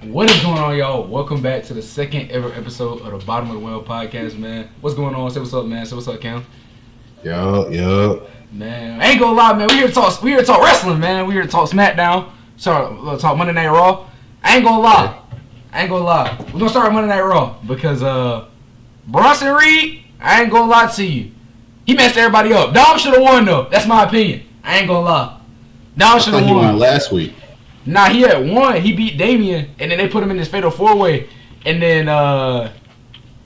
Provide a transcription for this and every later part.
What is going on, y'all? Welcome back to the second ever episode of the Bottom of the Well podcast, man. What's going on? Say what's up, man. Say what's up, Cam. Yo. Man, I ain't gonna lie, man. We here to talk wrestling, man. We here to talk SmackDown. Talk Monday Night Raw. I ain't gonna lie. We're gonna start with Monday Night Raw because Bronson Reed, I ain't gonna lie to you. He messed everybody up. Dom should have won though. That's my opinion. I ain't gonna lie. Dom should have won. He won last week. Nah, he had won. He beat Damian, and then they put him in this fatal 4-way. And then,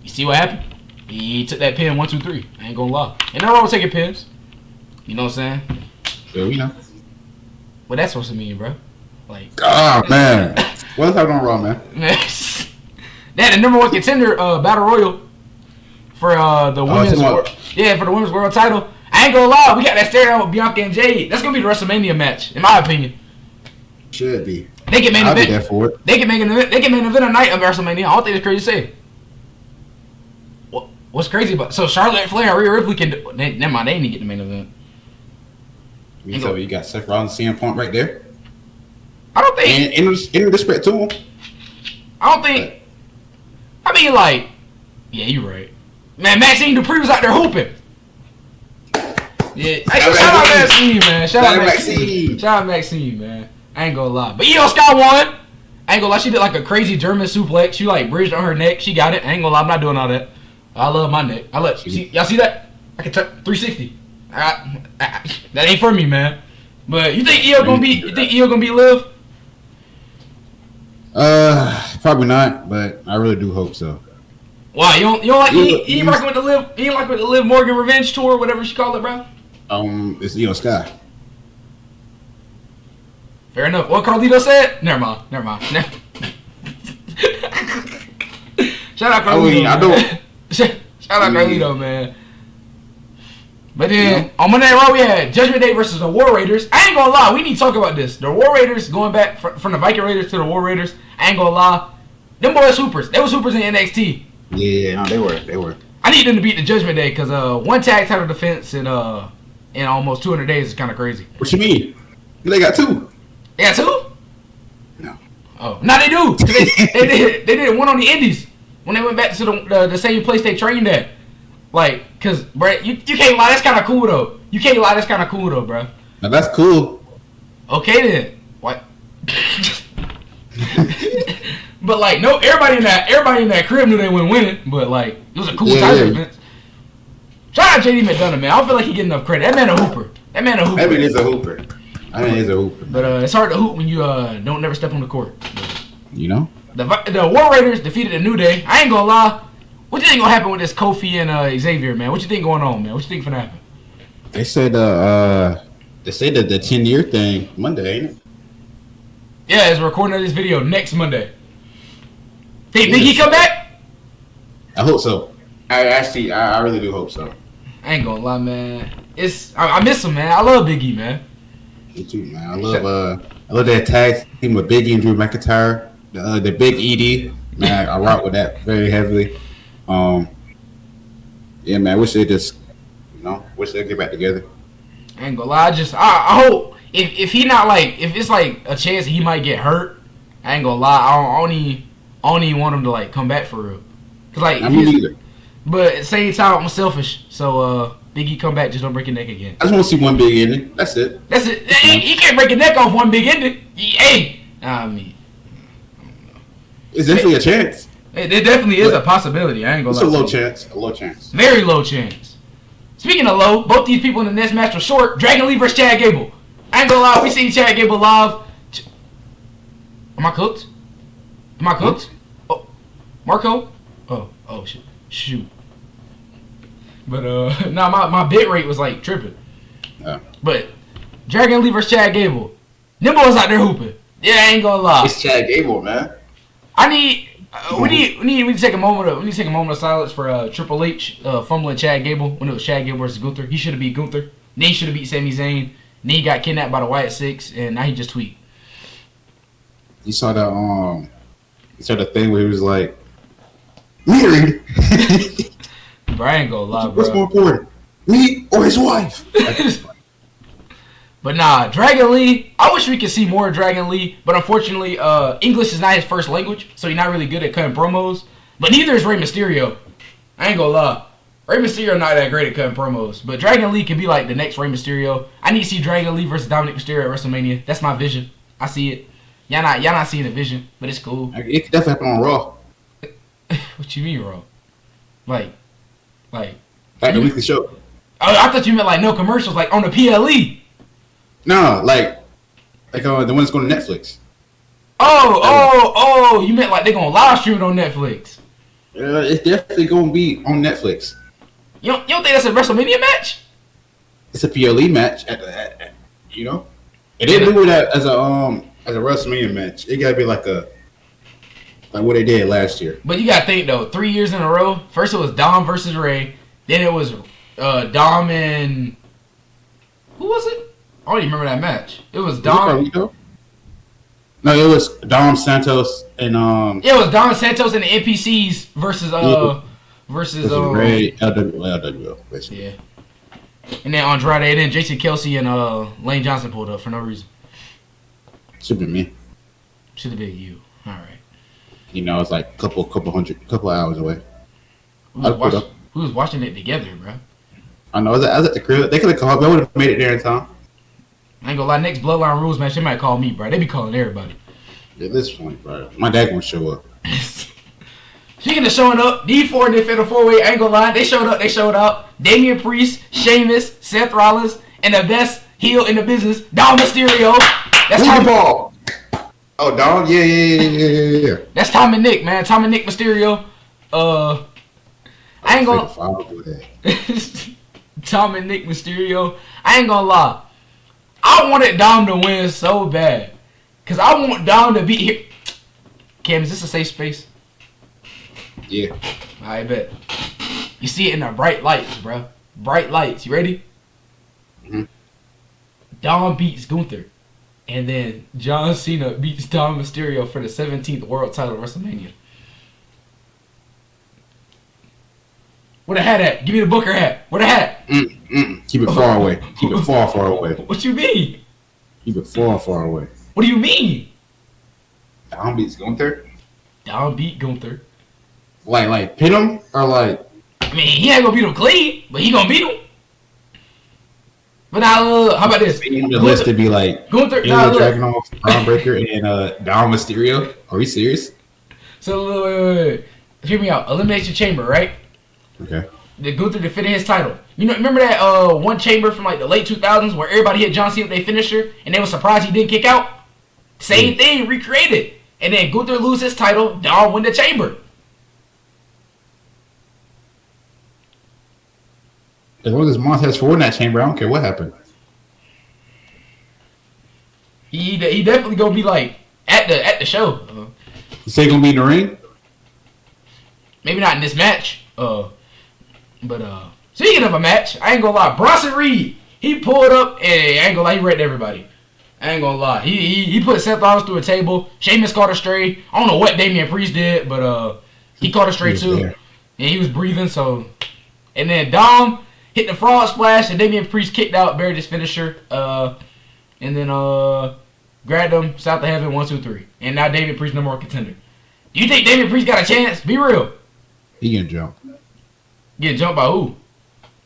you see what happened? He took that pin 1, 2, 3. I ain't gonna lie. And they're all taking pins. You know what I'm saying? Yeah, we know. What that's supposed to mean, bro? Like, oh man, what's happening on Raw, man? They had the number one contender battle royal for the women's world. Yeah, for the women's world title. I ain't gonna lie, we got that stare down with Bianca and Jade. That's gonna be the WrestleMania match, in my opinion. Should be. They can main event. I'll be there for it. They can main event. They can main event a night of WrestleMania. I don't think it's crazy to say. What's crazy about so Charlotte Flair and Rhea Ripley can do, never mind, they ain't get the main event. So you got Seth Rollins, CM Punk right there. I don't think. And in respect to him. I don't think. I mean, like, yeah, you're right. Man, Maxine Dupree was out there hooping. Yeah, shout out Maxine, man. Shout out Maxine, man. I ain't gonna lie. But Io Sky won. I ain't gonna lie. She did like a crazy German suplex. She like bridged on her neck. She got it. I ain't gonna lie. I'm not doing all that. I love my neck. Y'all see that? I can touch 360. That ain't for me, man. But you think Io gonna beat? You think Io gonna beat Liv? Probably not. But I really do hope so. Why you don't like? You ain't rocking with the Liv? You ain't like with the Liv Morgan Revenge Tour, whatever she call it, bro? It's Io Sky. Fair enough. What Carlito said? Never mind. Shout out Carlito. Shout out Carlito, man. But then on Monday Night Raw, we had Judgment Day versus the War Raiders. I ain't gonna lie, we need to talk about this. The War Raiders going back from the Viking Raiders to the War Raiders. I ain't gonna lie, them boys hoopers. They was hoopers in NXT. Yeah, no, they were. I need them to beat the Judgment Day because one tag title defense in almost 200 days is kind of crazy. What you mean? They got two. They got two? No. Oh, no, they do. They did one on the Indies when they went back to the same place they trained at. Like, cause, bro, you can't lie. That's kind of cool though. You can't lie. That's kind of cool though, bro. Now that's cool. Okay then. What? But like, no, everybody in that crib knew they wouldn't win. But like, it was a cool title defense. Shout out JD McDonough, man. I don't feel like he get enough credit. That man a hooper. That man is a hooper. But it's hard to hoop when you don't never step on the court. You know? The War Raiders defeated the New Day. I ain't gonna lie. What you think gonna happen with this Kofi and Xavier, man? What you think going on, man? What you think finna happen? They said that the 10-year thing Monday, ain't it? Yeah, it's recording of this video next Monday. Think he come back? I hope so. I really do hope so. I ain't gonna lie, man. I miss him, man. I love Big E, man. Me too, man. I love that tag team with Big E and Drew McIntyre. The Big ED, man. I rock with that very heavily. Yeah, man. I wish they just, wish they get back together. I ain't gonna lie. I hope if he not like, if it's like a chance that he might get hurt, I ain't gonna lie. I don't even want him to like come back for real. Cause like, I mean, either. But at the same time, I'm selfish. So Big E come back, just don't break your neck again. I just want to see one big ending. That's it. He can't break your neck off one big ending. I mean, it's definitely a chance. It definitely is a possibility. I ain't gonna lie. It's a low chance. Very low chance. Speaking of low, both these people in the next match were short. Dragon Lee versus Chad Gable. I ain't gonna lie, we seen Chad Gable live. Am I cooked? Oh, Marco? Oh shit. Shoot. But my bit rate was like tripping. Yeah. But Dragon Lee versus Chad Gable. Them boys out there hooping. Yeah, I ain't gonna lie. It's Chad Gable, man. We need to take a moment of silence for Triple H fumbling Chad Gable when it was Chad Gable versus Gunther. He should have beat Gunther. Then he should have beat Sami Zayn. Then he got kidnapped by the Wyatt Six, and now he just tweaked. You saw the thing where he was like, married. Bro, I ain't gonna lie, bro. What's more important, me or his wife? But nah, Dragon Lee, I wish we could see more Dragon Lee, but unfortunately, English is not his first language, so he's not really good at cutting promos. But neither is Rey Mysterio. I ain't gonna lie. Rey Mysterio not that great at cutting promos, but Dragon Lee can be like the next Rey Mysterio. I need to see Dragon Lee versus Dominic Mysterio at WrestleMania. That's my vision. I see it. Y'all not seeing the vision, but it's cool. It could definitely happen on Raw. What you mean, Raw? Like the weekly show. Oh, I thought you meant like no commercials, like on the PLE. No, like the one that's going to Netflix. Oh, you meant like they gonna live stream it on Netflix. It's definitely going to be on Netflix. You don't think that's a WrestleMania match? It's a PLE match, you know. And they do that as a WrestleMania match. It gotta be like what they did last year. But you gotta think though, 3 years in a row. First it was Dom versus Ray. Then it was Dom and who was it? I don't even remember that match. It was Dom. No, it was Dom Santos and Yeah, it was Dom Santos and the NPCs versus Ray LWO basically. Yeah. And then Andrade, and then Jason Kelsey and Lane Johnson pulled up for no reason. Should have been me. Should have been you. All right. You know, it's like a couple hours away. Who was watching it together, bro? I know. I was at the crib. They could have called. They would have made it there in time. I ain't gonna lie. Next Bloodline Rules match, they might call me, bro. They be calling everybody. Yeah, this is funny, bro. My dad gonna show up. Speaking of showing up, D4 in the Fatal 4-Way, I ain't gonna lie. They showed up. They showed out. Damian Priest, Sheamus, Seth Rollins, and the best heel in the business, Dom Mysterio. That's Tom Ball. Oh, Dom? Yeah. That's Tom and Nick, man. Tom and Nick Mysterio. I ain't gonna. Tom and Nick Mysterio. I ain't gonna lie. I wanted Dom to win so bad, cause I want Dom to be here. Cam, is this a safe space? Yeah. I bet. You see it in the bright lights, bro. Bright lights. You ready? Mm-hmm. Dom beats Gunther. And then John Cena beats Dom Mysterio for the 17th world title at WrestleMania. Where the hat at? Give me the Booker hat. Where the hat? Keep it far away. Keep it far away. What you mean? Keep it far away. What do you mean? Dom beats Gunther? Dom beat Gunther. Like pin him? Or like... I mean, he ain't gonna beat him clean, but he gonna beat him. But now, how about this? The list to be like Gunther, Dragunov, Braun Breaker, and Dom Mysterio. Are we serious? So, wait. Hear me out. Elimination Chamber, right? Okay. The Gunther defended his title. You know, remember that one chamber from like the late 2000s where everybody hit John Cena with their finisher and they were surprised he didn't kick out? Same thing, recreated. And then Gunther lose his title, Dom win the chamber. As long as Montez Ford in that chamber, I don't care what happened. He definitely gonna be like at the show. You say he gonna be in the ring? Maybe not in this match. But speaking of a match, I ain't gonna lie. Bronson Reed, he pulled up and I ain't gonna lie, he wrecked everybody. I ain't gonna lie. He put Seth Rollins through a table. Sheamus caught a stray. I don't know what Damian Priest did, but he caught a stray too. There. And he was breathing, so. And then Dom hit the frog splash, and Damian Priest kicked out, buried his finisher, and then grabbed him south of heaven, 1, 2, 3. And now Damian Priest no more contender. Do you think Damian Priest got a chance? Be real. He gonna jump. Get jumped by who?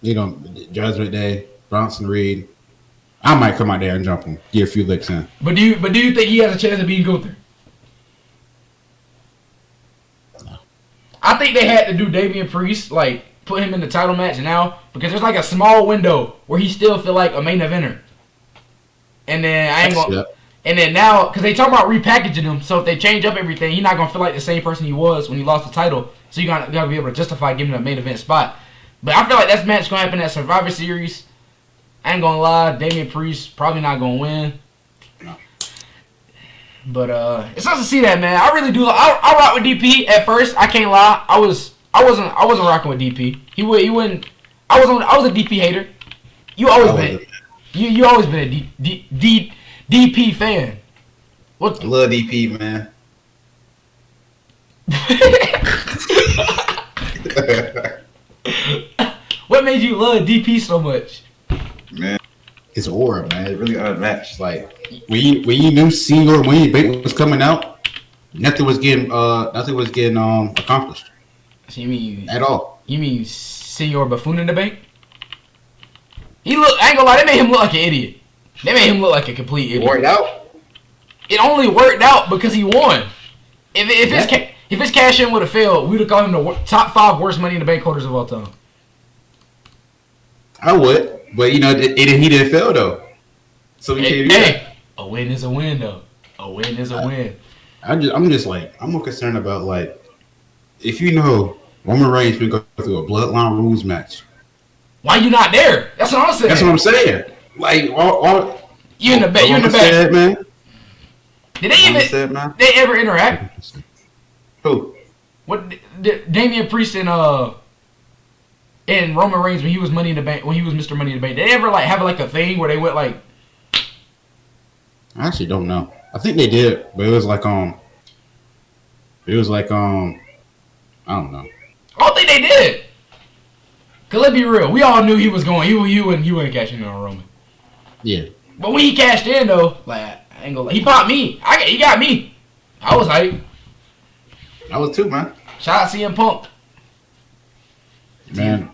You know, Judgment Day, Bronson Reed. I might come out there and jump him, get a few licks in. But do you think he has a chance of beating Gunther? No. I think they had to do Damian Priest, like, put him in the title match now, because there's like a small window where he still feel like a main eventer. And then I ain't gonna. And then now, because they talk about repackaging him, so if they change up everything, he's not gonna feel like the same person he was when he lost the title. So you gotta be able to justify giving him a main event spot. But I feel like that match gonna happen at Survivor Series. I ain't gonna lie, Damian Priest probably not gonna win. No. But it's nice to see that, man. I really do. I rock with DP at first. I can't lie. I wasn't rocking with DP. He wouldn't. I was a DP hater. You always been. You always been a DP fan. What? I love DP, man. What made you love DP so much? Man, his aura, man, it's really unmatched. Like when you knew Senior when your bait was coming out, nothing was getting accomplished. So you mean at all? You mean Senior Buffoon in the bank? I ain't gonna lie, they made him look like an idiot. They made him look like a complete idiot. Worked out? It only worked out because he won. If his cash in would have failed, we'd have called him the top 5 worst Money in the Bank holders of all time. I would, but he didn't fail though. So we can't do that. A win is a win though. A win is a win. I'm more concerned about like if you know Roman Reigns been going through a bloodline rules match. Why you not there? That's what I'm saying. That's what I'm saying. Like, you in the back. You in the back, said, man. Did they ever interact? Who? What? Damian Priest and Roman Reigns when he was Money in the Bank, when he was Mr. Money in the Bank. Did they ever like have like a thing where they went like? I actually don't know. I think they did, but it was like I don't know. I don't think they did. Cause let's be real, we all knew he was going. You ain't cashing in on Roman. Yeah. But when he cashed in though, like I ain't gonna lie, he popped me. He got me. I was hype. I was too, man. Shout out CM Punk. Man,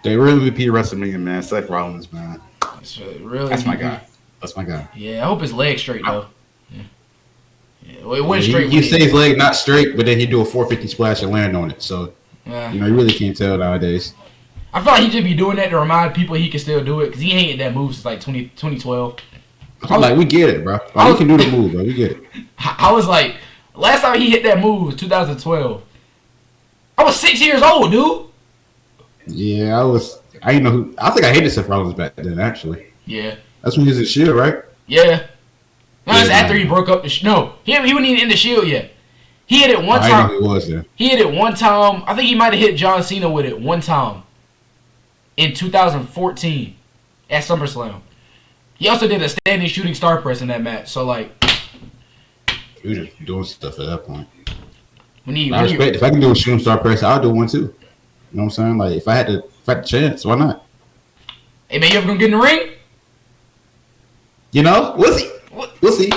they really repeat WrestleMania, man. Seth Rollins, man. That's my guy. That's my guy. Yeah, I hope his leg's straight though. Yeah, well, it went straight. You say his leg not straight, but then he do a 450 splash and land on it. So you really can't tell nowadays. I feel like he just be doing that to remind people he can still do it because he ain't hit that move since like 2012. We get it, bro. We can do the move, bro. We get it. I was like, last time he hit that move was 2012. I was 6 years old, dude. Yeah, I was. I didn't know who. I think I hated Seth Rollins back then, actually. Yeah. That's when he was in Shield, right? Yeah. No, that's after he broke up the No, he wasn't even in the Shield yet. He hit it one time. I didn't know he was there. He hit it one time. I think he might have hit John Cena with it one time in 2014 at SummerSlam. He also did a standing shooting star press in that match. So, like... He was just doing stuff at that point. If I can do a shooting star press, I'll do one too. You know what I'm saying? Like, if I had the chance, why not? Hey, man, you ever gonna get in the ring? You know? We'll see. We'll see.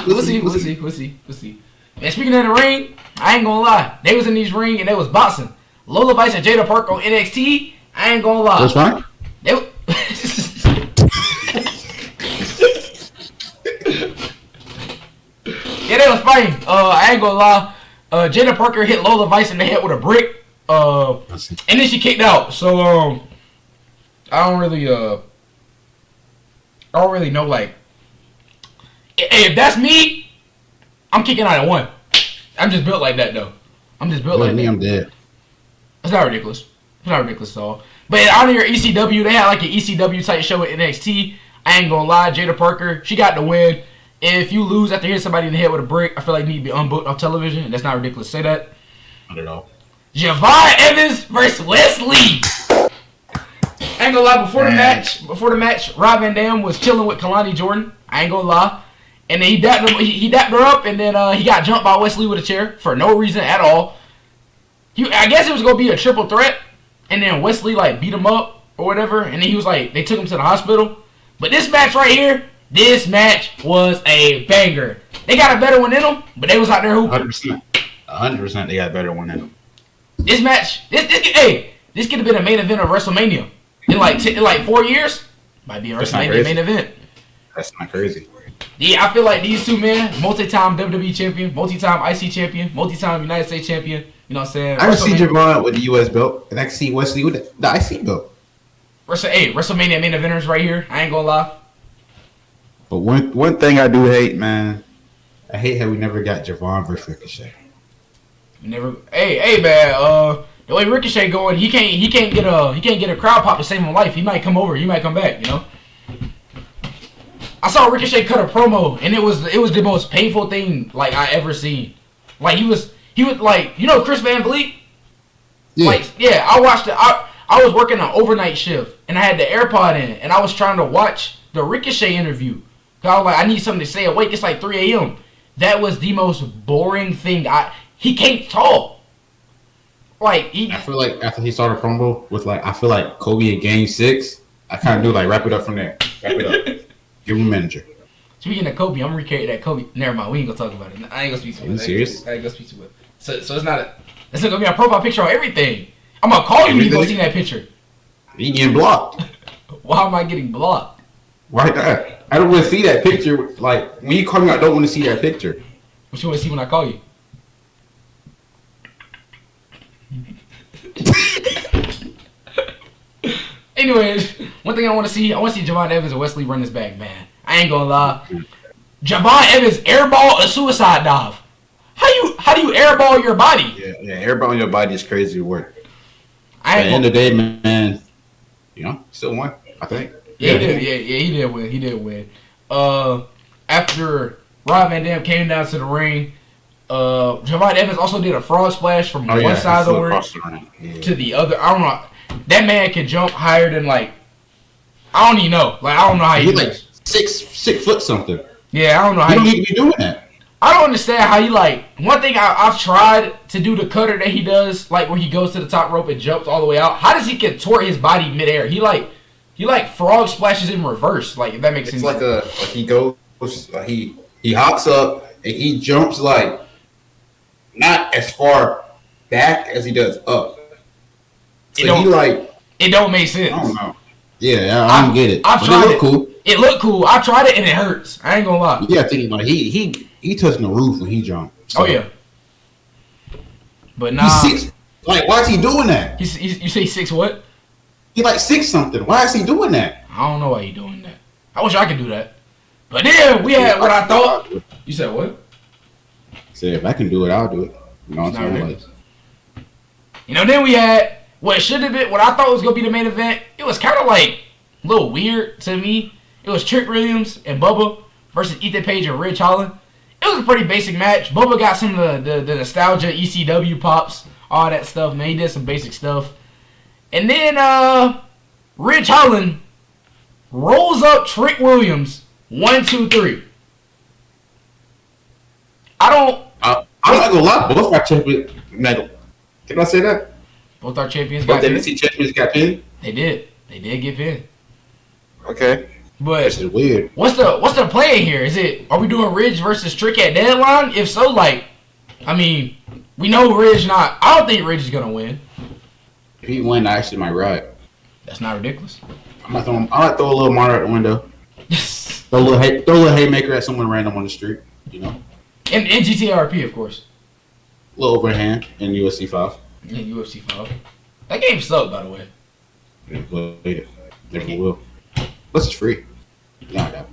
And speaking of the ring, I ain't gonna lie. They was in these ring and they was boxing. Lola Vice and Jada Parker on NXT. I ain't gonna lie. What's fine? Yeah, they was fighting. I ain't gonna lie. Jada Parker hit Lola Vice in the head with a brick. And then she kicked out. So I don't really know. Like, if that's me, I'm kicking out at 1. I'm just built like that, though. I'm just built like that. I'm dead. It's not ridiculous. It's not ridiculous at all. But in honor of your ECW, they had like an ECW type show at NXT. I ain't gonna lie, Jada Parker, she got the win. If you lose after hitting somebody in the head with a brick, I feel like you need to be unbooked off television. And that's not ridiculous to say that. Not at all. Javon Evans versus Wesley. I ain't gonna lie, before the match, Rob Van Dam was chilling with Kalani Jordan. I ain't gonna lie. And then he dapped her up, and then he got jumped by Wesley with a chair for no reason at all. I guess it was gonna be a triple threat, and then Wesley like beat him up or whatever, and then he was like, they took him to the hospital. But this match right here, this match was a banger. They got a better one in them, but they was out there hooping. 100% they got a better one in them. This match, this could have been a main event of WrestleMania in like 4 years. Might be a WrestleMania main event. That's not crazy. Yeah, I feel like these two men, multi-time WWE champion, multi-time IC champion, multi-time United States champion. You know what I'm saying? I can see Javon with the US belt, and I can see Wesley with the IC belt. WrestleMania main eventers right here. I ain't gonna lie. But one thing I do hate, man, I hate how we never got Javon versus Ricochet. Hey, man. The way Ricochet going, he can't get a crowd pop to save him life. He might come over. He might come back. You know. I saw Ricochet cut a promo, and it was the most painful thing like I ever seen. Like he was like, you know, Chris Van Vliet. Yeah. Like, yeah, I watched it. I was working an overnight shift, and I had the AirPod in, and I was trying to watch the Ricochet interview. I was like, I need something to say awake. It's like 3 a.m. That was the most boring thing. He can't talk. Like I feel like after he started promo with like, I feel like Kobe in Game 6. I kind of do like wrap it up from there. Wrap it up. Give him a manager. Speaking of Kobe, I'm recreating that Kobe. Never mind, we ain't gonna talk about it. I ain't gonna speak to it. Are you serious? I ain't gonna speak to it. So it's not it's not gonna be a profile picture on everything. I'm gonna call you when you go see that picture. You getting blocked. Why am I getting blocked? Right there. I don't want to see that picture. Like, when you call me, I don't want to see that picture. What you want to see when I call you? Anyways, one thing I want to see Javon Evans and Wesley run this back, man. I ain't gonna lie. Javon Evans airball a suicide dive. How do you airball your body? Yeah, airballing your body is crazy work. At the end of the day, man, still won, I think. Yeah, he did win. After Rob Van Dam came down to the ring, Javon Evans also did a frog splash from one side of the ring to the other. I don't know. That man can jump higher than I don't even know. I don't know how he like 6 foot something. Yeah, I don't know how you don't need to be doing that. I don't understand how he one thing I've tried to do the cutter that he does, where he goes to the top rope and jumps all the way out. How does he contort his body midair? He frog splashes in reverse. If that makes sense. It's he goes, he hops up and he jumps not as far back as he does up. So it don't make sense. I don't know. Yeah, I don't get it. I've tried it. Cool. It looked cool. I tried it and it hurts. I ain't gonna lie. Yeah, I think he touching the roof when he jumped. So. Oh yeah. But nah. He's 6. Why is he doing that? You say 6 what? He 6 something. Why is he doing that? I don't know why he doing that. I wish I could do that. But then we had what I thought. You said what? I said if I can do it, I'll do it. You know what I'm saying? Then we had what should have been what I thought was gonna be the main event. It was kind of a little weird to me. It was Trick Williams and Bubba versus Ethan Page and Ridge Holland. It was a pretty basic match. Bubba got some of the nostalgia ECW pops, all that stuff, man. He did some basic stuff. And then Ridge Holland rolls up Trick Williams 1, 2, 3. I'm not gonna lie, both our champions medal. Can I say that? Both our champions got pinned. NXT champions got pinned? They did. They did get pinned. Okay. But this is weird. What's the plan here? Are we doing Ridge versus Trick at deadline? If so, we know Ridge not. I don't think Ridge is gonna win. If he win, I actually might ride. That's not ridiculous. I might throw a little monitor out the window. throw a little haymaker at someone random on the street. And GTRP, of course. A little overhand in UFC 5. In UFC 5. That game sucked, by the way. Never will. Plus it's free. Yeah,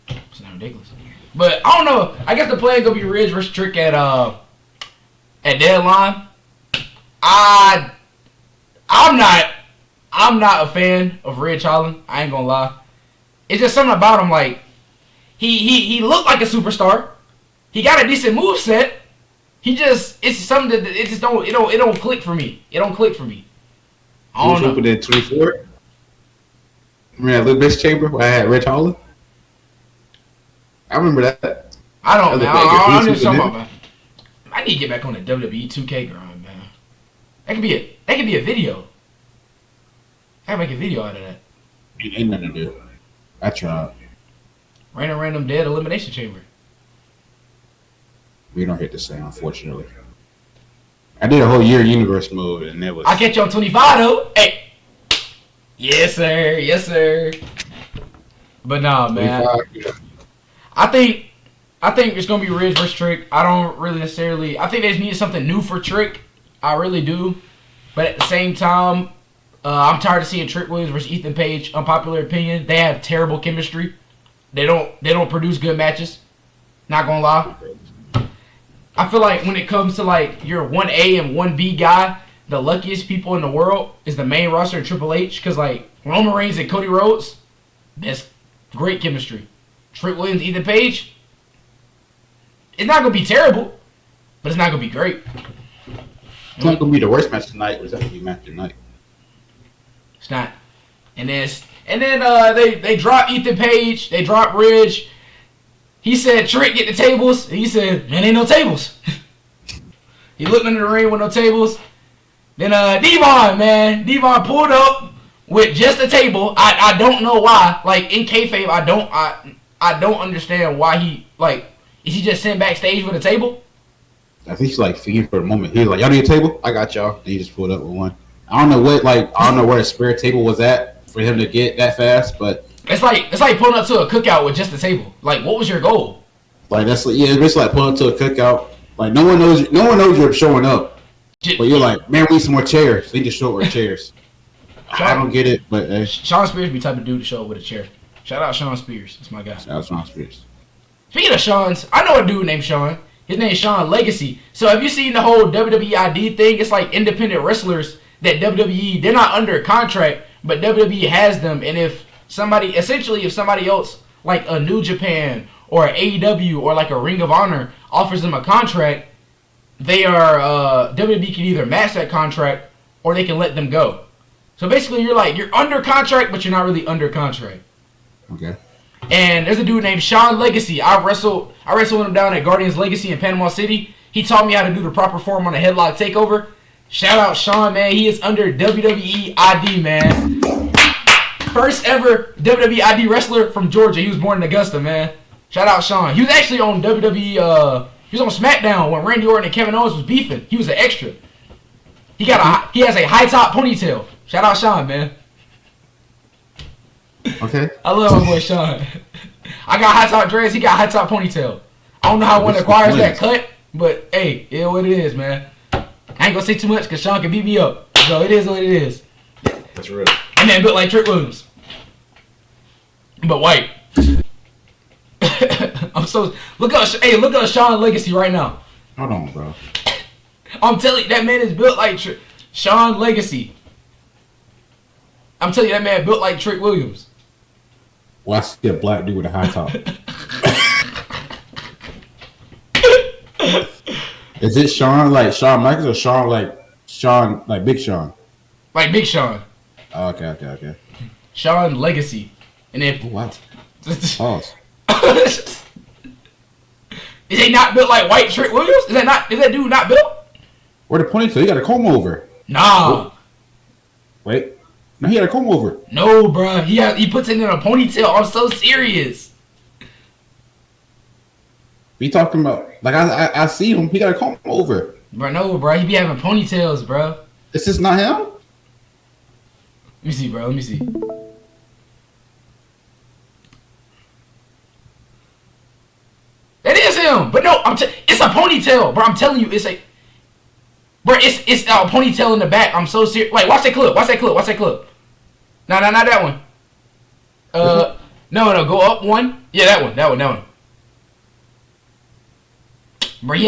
it's not ridiculous. But I don't know. I guess the plan gonna be Ridge versus Trick at deadline. I'm not a fan of Ridge Holland. I ain't gonna lie. It's just something about him. He looked like a superstar. He got a decent moveset. It's something that it don't click for me. It don't click for me. I don't know. Opened in 24. Remember that little bitch chamber where I had Ridge Holland? I remember that. I don't, man. I'm just talking about, man. I need to get back on the WWE 2K grind, man. That could be a video. I can make a video out of that. Ain't nothing to do. I tried. Random dead elimination chamber. We don't hit the same, unfortunately. I did a whole year universe mode, and it was. I catch you on 25 though. Hey. Yes sir. But nah, man. 25. I think it's gonna be Ridge versus Trick. I don't really necessarily. I think they just need something new for Trick. I really do. But at the same time, I'm tired of seeing Trick Williams versus Ethan Page. Unpopular opinion. They have terrible chemistry. They don't produce good matches. Not gonna lie. I feel like when it comes to your 1A and 1B guy, the luckiest people in the world is the main roster and Triple H. Because Roman Reigns and Cody Rhodes, that's great chemistry. Trick Williams, Ethan Page, it's not gonna be terrible, but it's not gonna be great. It's not gonna be the worst match tonight, but it's gonna be match tonight. It's not. And then they drop Ethan Page, they drop Ridge. He said, Trick, get the tables. And he said, man, ain't no tables. He looked into the ring with no tables. Then Devon pulled up with just a table. I don't know why. Like in kayfabe, I don't understand why he like. Is he just sitting backstage with a table? I think he's like feeding for the moment. He's like, y'all need a table? I got y'all. And he just pulled up with one. I don't know where the spare table was at for him to get that fast, but it's like pulling up to a cookout with just a table. Like, what was your goal? Like it's basically like pulling up to a cookout. Like no one knows you're showing up, but you're like, man, we need some more chairs. They just show up with chairs. I don't get it, but Sean Spears be the type of dude to show up with a chair. Shout out Sean Spears, that's my guy. Shout out Sean Spears. Speaking of Sean's, I know a dude named Sean. His name's Sean Legacy. So have you seen the whole WWE ID thing? It's like independent wrestlers that WWE, they're not under contract, but WWE has them. And if somebody else, like a New Japan or AEW or like a Ring of Honor, offers them a contract, they are WWE can either match that contract or they can let them go. So basically, you're under contract, but you're not really under contract. Okay. And there's a dude named Sean Legacy. I wrestled him down at Guardians Legacy in Panama City. He taught me how to do the proper form on a headlock takeover. Shout out Sean, man. He is under WWE ID, man. First ever WWE ID wrestler from Georgia. He was born in Augusta, man. Shout out Sean. He was actually on WWE. He was on SmackDown when Randy Orton and Kevin Owens was beefing. He was an extra. He has a high top ponytail. Shout out Sean, man. Okay. I love my boy Sean. I got high top dreads. He got high top ponytail. I don't know how one acquires that cut, but hey, it is what it is, man. I ain't gonna say too much because Sean can beat me up. So it is what it is. That's real. And then built like Trick Williams, but white. I'm so look at Sean Legacy right now. Hold on, bro. I'm telling you, that man is built like Sean Legacy. I'm telling you, that man built like Trick Williams. Well, I see a black dude with a high top. Is it Shawn like Shawn Michaels or Shawn like Big Sean? Like Big Sean. Oh, okay. Sean Legacy. And then what? Pause. Is he not built like white Trick Williams? Is that dude not built? Where the ponytail? He got a comb over. Nah. Wait. No, he had a comb over. No, bro. He puts it in a ponytail. I'm so serious. We talking about like I see him. He got a comb over. Bro, no, bro. He be having ponytails, bro. Is this not him? Let me see, bro. Let me see. That is him. But no, it's a ponytail, bro. I'm telling you, it's a ponytail in the back. I'm so serious. Like, watch that clip. No, not that one. No, go up one. Yeah, that one. Bro, he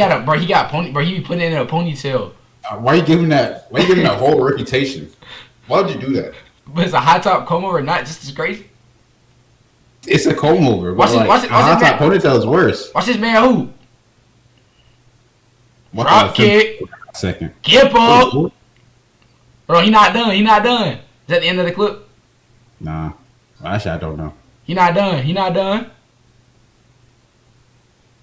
be putting it in a ponytail. Why are you giving that whole reputation? Why would you do that? But it's a high top comb over, not just as crazy. It's a comb over. Watch this man. Ponytail is worse. Watch this man who? Drop kick. Second. Kip up. Bro, he not done. Is that the end of the clip? Nah. Actually, I don't know. He not done.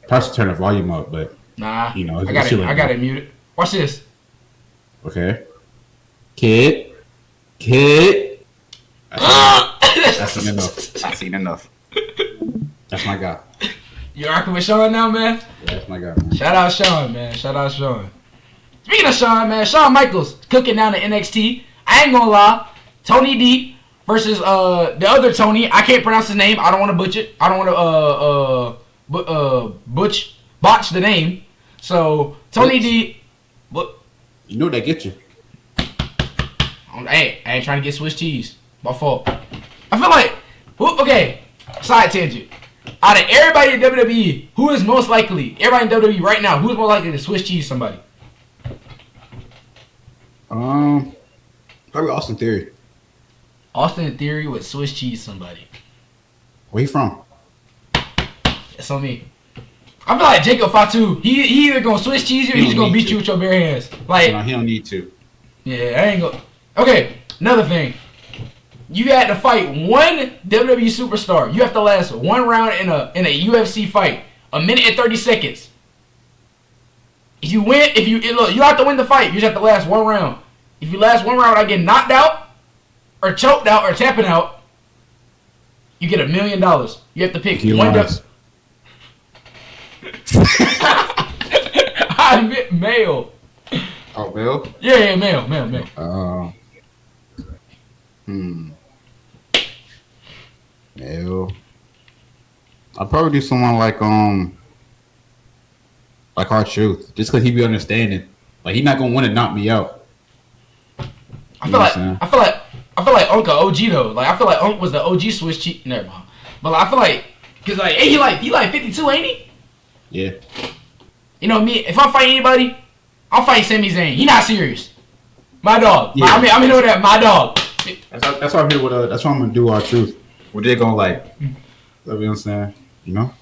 Probably should turn the volume up, but nah. You know, I got it muted. Watch this. Okay. Kid. I've seen enough. That's my guy. You rocking with Sean now, man? Yeah, that's my guy, man. Shout out Sean, man. Speaking of Sean, man, Shawn Michaels cooking down to NXT. I ain't gonna lie. Tony D versus the other Tony. I can't pronounce his name. I don't want to butcher it. I don't want to botch the name. So Tony D. What? You know they get you. Hey, I ain't trying to get Swiss cheese. My fault. I feel like okay. Side tangent. Out of everybody in WWE, who is most likely? Everybody in WWE right now, who is more likely to Swiss cheese somebody? Probably Austin Theory. Austin Theory would Swiss cheese somebody. Where he from? That's on me. I feel like Jacob Fatu. He either gonna Swiss cheese you or he's gonna beat you with your bare hands. Like no, he don't need to. Yeah, I ain't gonna. Okay, another thing. You had to fight one WWE superstar. You have to last one round in a UFC fight. 1 minute and 30 seconds. If you have to win the fight. You just have to last one round. If you last one round, I get knocked out. or choked out or tapping out, you get $1 million. You have to pick one. I meant male. Oh, male? Yeah, male. Male. I'd probably do someone like R-Truth, just because he be understanding. Like he not gonna want to knock me out. I feel like Unc a OG though. Like I feel like Unc was the OG Swiss cheat. Never mind. But like, I feel like, cause like, hey, he like 52, ain't he? Yeah. You know me. If I fight anybody, I'll fight Sami Zayn. He not serious. My dog. Yeah. I mean know that. My dog. That's why I'm here with. That's why I'm gonna do R-Truth. We're just gonna like. You know what I'm saying? You know.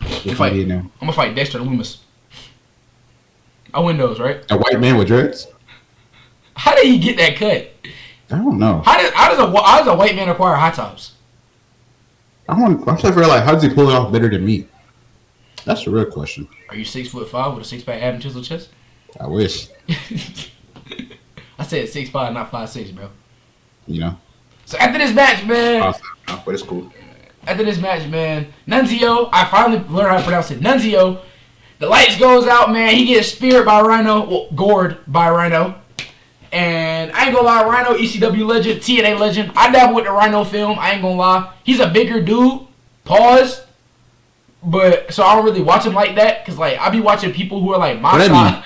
I'm gonna fight Dexter Loomis. I win those, right? A white man with dreads? How did he get that cut? I don't know. How does a white man acquire hot tops? I'm trying to figure out, like, how does he pull it off better than me? That's the real question. Are you 6'5" with a 6-pack ab and chisel chest? I wish. I said 6'5", not 5'6", bro. You know. So after this match, man. But it's cool. After this match, man, Nunzio, I finally learned how to pronounce it. Nunzio, the lights goes out, man. He gets speared by Rhino, well, gored by Rhino. And I ain't gonna lie, Rhino, ECW legend, TNA legend. I dabble with the Rhino film, I ain't gonna lie. He's a bigger dude, pause. But, so I don't really watch him like that, because, like, I be watching people who are, like, my size.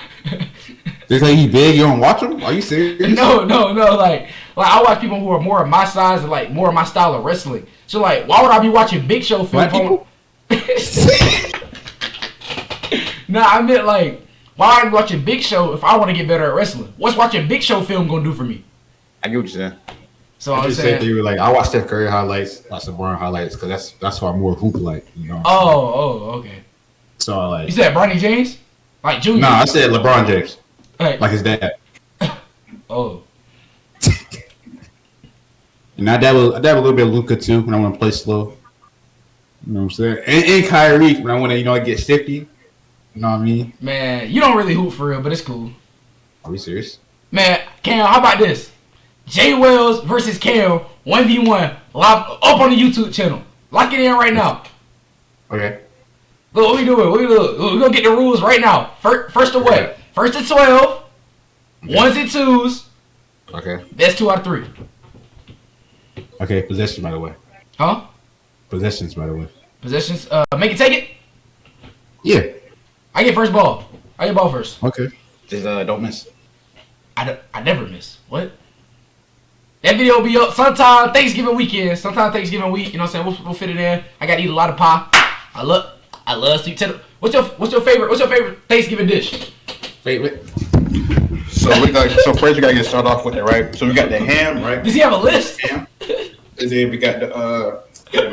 They say he big, you don't watch him? Are you serious? No, like I watch people who are more of my size and, like, more of my style of wrestling. So, like, why would I be watching Big Show film? Nah, I meant, like, why am I watching Big Show if I want to get better at wrestling? What's watching Big Show film gonna do for me? I get what you're saying. So I'm saying, you were like, I watch Steph Curry highlights, watch LeBron highlights, because that's why I'm more hoop like, you know. Okay. So I like. You said Bronny James, like Junior? No, I said LeBron James, like his dad. Oh. And I dabble a little bit of Luka too when I want to play slow. You know what I'm saying? And Kyrie when I want to, get shifty. You know what I mean? Man, you don't really hoop for real, but it's cool. Are we serious? Man, Cam, how about this? Jay Wells versus Cam, 1v1, live up on the YouTube channel. Lock it in right now. Okay. Look, what we doing? We're going to get the rules right now. First to what? First to 12. Okay. Ones and twos. Okay. That's 2 out of 3. Okay, possessions, by the way. Huh? Possessions, by the way. Possessions. Make it take it? Yeah. I get first ball. I get ball first. Okay. Just don't miss. I never miss. What? That video will be up sometime Thanksgiving weekend. Sometime Thanksgiving week. You know what I'm saying? We'll fit it in. I gotta eat a lot of pie. I love sweet potato. What's your favorite Thanksgiving dish? Favorite. So first we gotta get started off with it, right? So we got the ham, right? Does he have a list? Ham. And then we got the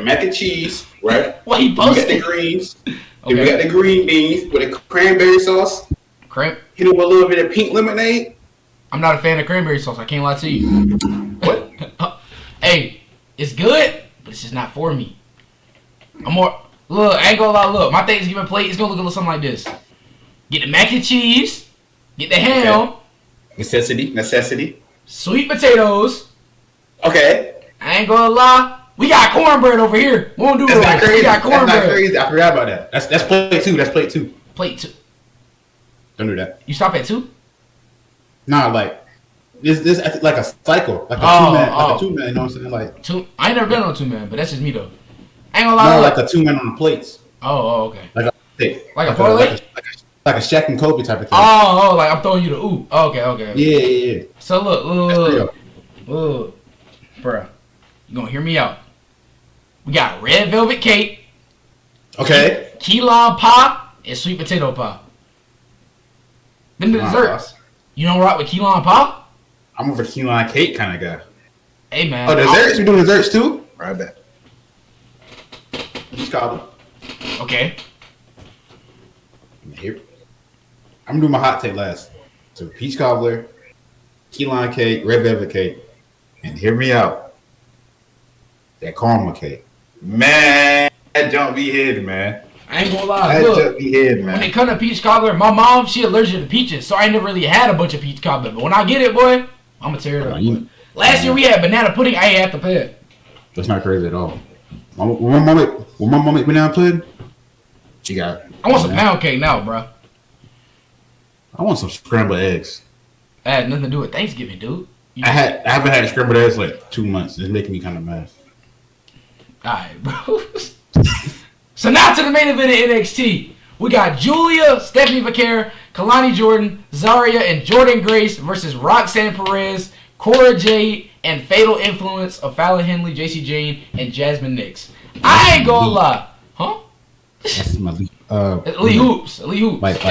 mac and cheese, right? What he posted? We got the greens. Okay. Then we got the green beans with a cranberry sauce. Hit it with a little bit of pink lemonade. I'm not a fan of cranberry sauce. I can't lie to you. What? Hey, it's good, but it's just not for me. Look, I ain't gonna lie, look. My Thanksgiving plate is gonna look a little something like this. Get the mac and cheese. Get the ham. Okay. Necessity. Sweet potatoes. Okay. I ain't gonna lie. We got cornbread over here. We won't do it right. We got cornbread. That's not crazy. I forgot about that. That's plate 2. That's plate 2. Plate 2. Don't do that. You stop at 2? Nah, like this like a cycle, like a 2-man, like a 2-man. You know what I'm saying? Like 2. I ain't never been on 2-man, but that's just me though. I ain't gonna lie. No, like a 2-man on the plates. Oh, okay. Like a parlay? Like a Shaq and Kobe type of thing. Oh, like I'm throwing you the ooh. Okay. Yeah. So look, bro, you gonna hear me out. We got red velvet cake. Okay. Key lime pie and sweet potato pie. Then the desserts. You don't rock with key lime pie? I'm over key lime cake kind of guy. Hey man. Oh, desserts? You do desserts too? Right back. Peach cobbler. Okay. Here. I'm gonna do my hot take last. So peach cobbler, key lime cake, red velvet cake, and hear me out. That caramel cake. Man, that jump be hidden, man. I ain't gonna lie. That jump be hidden, man. When it comes to peach cobbler, my mom, she allergic to peaches, so I never really had a bunch of peach cobbler. But when I get it, boy, I'm gonna tear it up. Last year we had banana pudding. I ain't have to pay it. That's not crazy at all. When my mom make banana pudding, she got. I want some pound cake now, bro. I want some scrambled eggs. That had nothing to do with Thanksgiving, dude. I haven't had scrambled eggs like 2 months. It's making me kind of mad. Alright, bro. So now to the main event of NXT. We got Julia, Stephanie Vaquer, Kalani Jordan, Zarya, and Jordan Grace versus Roxanne Perez, Cora Jade, and Fatal Influence of Fallon Henley, JC Jane, and Jasmine Nix. I ain't gonna lie. Huh? That's my Elite Hoops. Like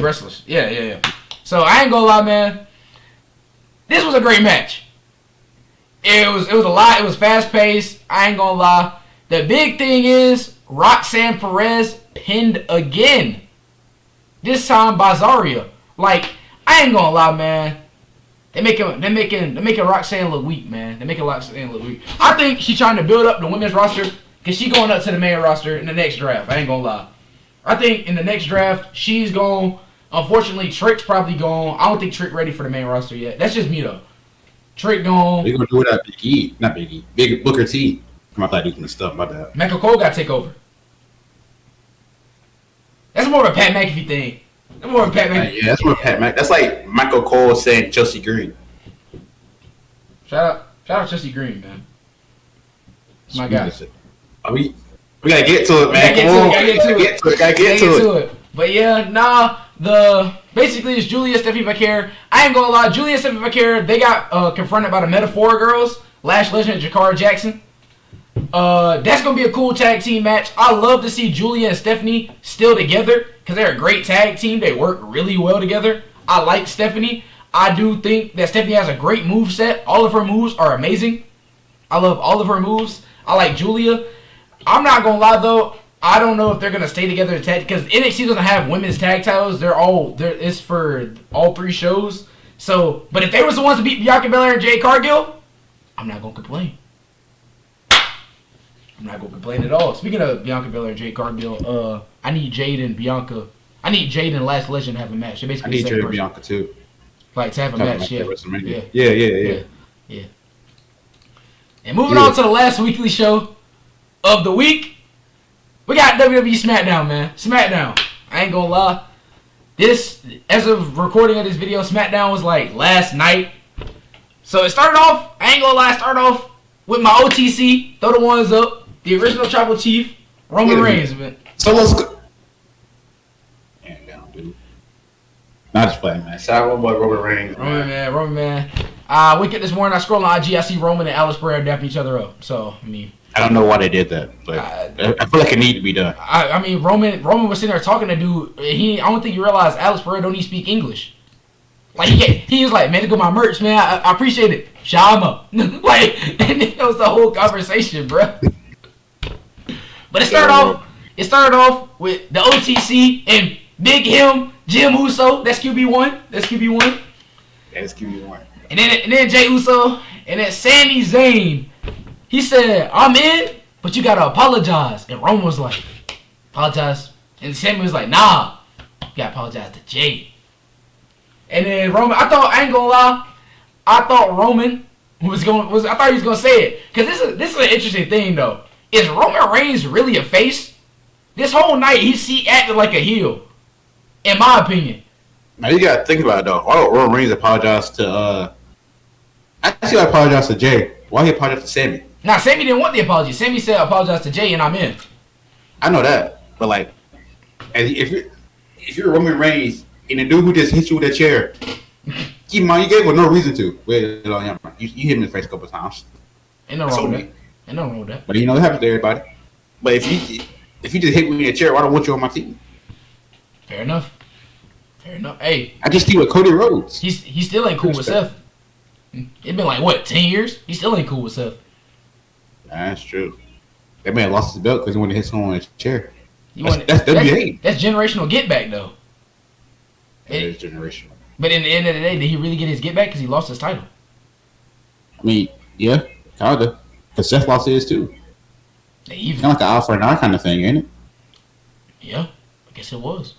wrestlers. Yeah. So I ain't gonna lie, man. This was a great match. It was a lot. It was fast paced. I ain't gonna lie. The big thing is Roxanne Perez pinned again. This time by Zarya. Like, I ain't gonna lie, man. They're making Roxanne look weak, man. They're making Roxanne look weak. I think she's trying to build up the women's roster because she's going up to the main roster in the next draft. I ain't gonna lie. I think in the next draft she's going. Unfortunately, Trick's probably gone. I don't think Trick ready for the main roster yet. That's just me though. Trick gone. They're gonna do it at Big E, not Big E. Big Booker T. Come out that doing stuff. My bad. Michael Cole got to take over. That's more of a Pat McAfee thing. That's more of a Pat McAfee. Yeah, that's more Pat McAfee. That's like Michael Cole saying Chelsea Green. Shout out Chelsea Green, man. My guy. We gotta get to it, man. Gotta get to it. But yeah, basically it's Julia, Stephanie Vaquer. I ain't gonna lie, Julia, Stephanie Vaquer, they got confronted by the Metaphor girls, Lash Legend, and Jakara Jackson. That's gonna be a cool tag team match. I love to see Julia and Stephanie still together because they're a great tag team. They work really well together. I like Stephanie. I do think that Stephanie has a great move set. All of her moves are amazing. I love all of her moves. I like Julia. I'm not gonna lie though. I don't know if they're gonna stay together tag because NXT doesn't have women's tag titles. It's for all 3 shows. So, but if they was the ones to beat Bianca Belair and Jade Cargill, I'm not gonna complain. I'm not gonna complain at all. Speaking of Bianca Belair and Jade Cargill, I need Jade and Bianca. I need Jade and Last Legend to have a match. They're basically I need Jade and Bianca too. Like to have a match, yeah. Yeah. And moving on to the last weekly show of the week, we got WWE SmackDown, man. SmackDown. I ain't gonna lie. This, as of recording of this video, SmackDown was like last night. So it started off, I ain't gonna lie, with my OTC, throw the ones up, the original Tribal Chief, Roman Reigns, man. So let's go. Damn, down, dude. Not just playing, man. Shout out my boy Roman Reigns. Roman, man. I wake up this morning, I scroll on IG, I see Roman and Alice Pereira dapping each other up. So, I mean, I don't know why they did that, but I feel like it needed to be done. I mean, Roman was sitting there talking to dude. I don't think you realize Alice Pereira don't even speak English. Like he was like, man, go my merch, man. I appreciate it. Shout him up. Like, and it was the whole conversation, bro. But it started off with the OTC and Big Him, Jim Uso. That's QB1. That's QB1. And then Jay Uso and then Sami Zayn. He said, I'm in, but you gotta apologize. And Roman was like, apologize. And Sami was like, nah, you gotta apologize to Jay. And then Roman, I ain't gonna lie, I thought Roman I thought he was gonna say it. Cause this is an interesting thing though. Is Roman Reigns really a face? This whole night he acted like a heel. In my opinion. Now you gotta think about it though. Why don't Roman Reigns apologize to actually I apologize to Jay. Why he apologize to Sami? Nah, Sami didn't want the apology. Sami said apologize to Jay and I'm in. I know that. But like if you're Roman Reigns and the dude who just hit you with a chair, keep in mind you gave him no reason to. Wait, you hit him in the face a couple of times. Ain't no wrong with that. But it happens to everybody. But if you just hit me in a chair, I don't want you on my team. Fair enough. Hey, I just see with Cody Rhodes. He still ain't cool with Seth. It's been like what, 10 years? He still ain't cool with Seth. That's true. That man lost his belt because he wanted to hit someone in a chair. That's WWE. That's generational get back though. It is generational. But in the end of the day, did he really get his get back because he lost his title? I mean, yeah, kinda. Because Seth lost his too. It's kind of like an eye for an eye kind of thing, ain't it? Yeah, I guess it was.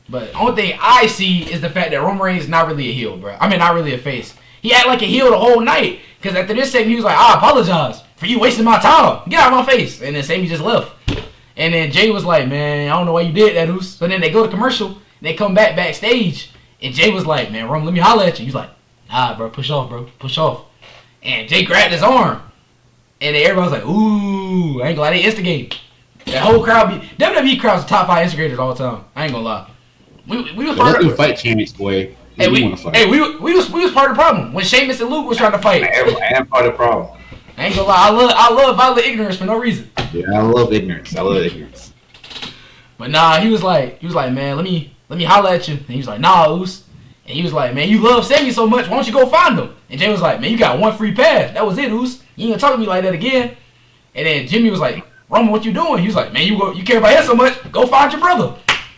But the only thing I see is the fact that Roman Reigns is not really a heel, bro. I mean, not really a face. He acted like a heel the whole night. Because after this segment, he was like, I apologize for you wasting my time. Get out of my face. And then Sammy just left. And then Jay was like, man, I don't know why you did that, Uso. So then they go to commercial. And they come backstage. And Jay was like, man, Roman, let me holler at you. He's like, nah, bro, push off, bro. Push off. And Jay grabbed his arm. And then everybody was like, ooh, I ain't gonna lie, they instigate. That whole crowd, WWE crowd's the top 5 instigators all the time. I ain't gonna lie. We was part of the fight champions, boy. Hey, we was part of the problem when Sheamus and Luke was trying to fight. I am part of the problem. I ain't gonna lie, I love violent ignorance for no reason. Yeah, I love ignorance. But nah, he was like, man, let me holler at you. And he was like, nah, Oos. And he was like, man, you love Sammy so much, why don't you go find him? And Jay was like, man, you got 1 free pass. That was it, Oos. You ain't gonna talk to me like that again. And then Jimmy was like, Roman, what you doing? He was like, man, you care about him so much, go find your brother.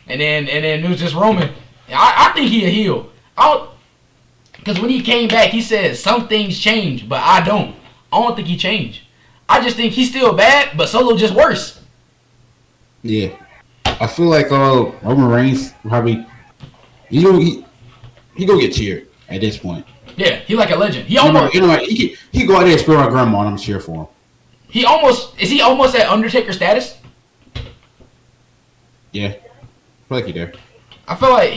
And then it was just Roman. I think he a heel. Because when he came back, he said some things change, but I don't think he changed. I just think he's still bad, but Solo just worse. Yeah. I feel like Roman Reigns probably he gonna get cheered at this point. Yeah, he like a legend. He go out there and spare my grandma and I'm cheer for him. Is he almost at Undertaker status? Yeah. I feel like he there. I feel like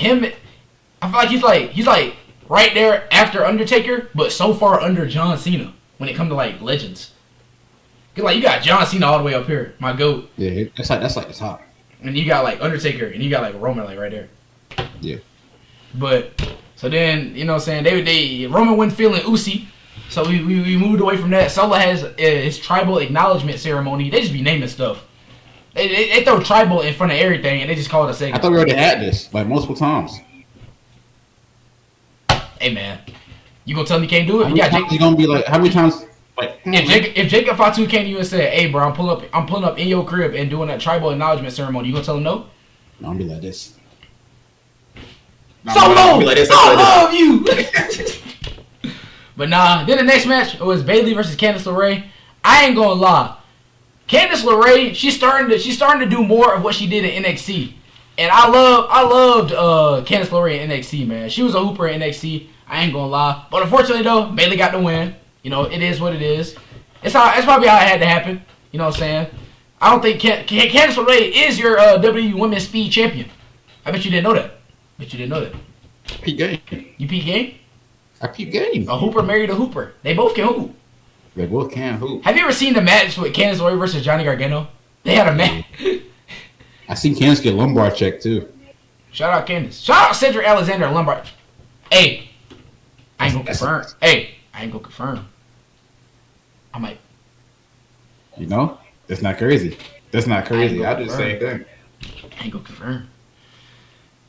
he's like right there after Undertaker, but so far under John Cena when it comes to like legends. Cause like you got John Cena all the way up here, my GOAT. Yeah, that's like the top. And you got like Undertaker and you got like Roman like right there. Yeah. But so then, you know what I'm saying, they Roman went feeling Usi. So we moved away from that. Solo has his tribal acknowledgement ceremony. They just be naming stuff. They throw tribal in front of everything and they just call it a segment. I thought we already had this like multiple times. Hey man, you gonna tell me you can't do it? He's gonna be like, how many times? Like, if Jacob Fatu came to you and said, "Hey, bro, I'm pulling up in your crib and doing that tribal acknowledgement ceremony," you gonna tell him no? No, I'm be like this. Solo, I love you. But nah. Then the next match was Bayley versus Candice LeRae. I ain't gonna lie, Candice LeRae, she's starting to do more of what she did in NXT, and I loved Candice LeRae in NXT, man. She was a hooper in NXT. I ain't gonna lie, but unfortunately though, Bayley got the win. You know, it is what it is. It's probably how it had to happen. You know what I'm saying? I don't think Candice LeRae is your WWE Women's Speed Champion. I bet you didn't know that. Peep game. You peep game? I peep game. A hooper married a hooper. They both can hoop. They both can hoop. Have you ever seen the match with Candice LeRae versus Johnny Gargano? They had a match. I seen Candice get lumbar check too. Shout out Candice. Shout out Cedric Alexander lumbar. Hey, I ain't gonna confirm. I might. You know, that's not crazy. I do the same thing. I ain't gonna confirm.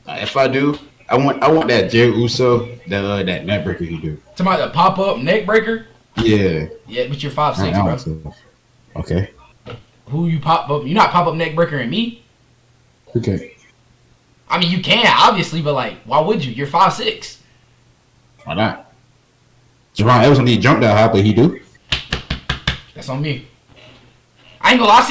If I do, I want that Jey Uso, that neck breaker he do. Somebody the pop up neck breaker. Yeah. Yeah, but you're 5'6", bro. Okay. Who you pop up? You're not pop up neck breaker and me. Okay. I mean, you can obviously, but like, why would you? You're 5'6". Why not? Jerron Evans need jump that high, but he do. That's on me. I ain't gonna lie,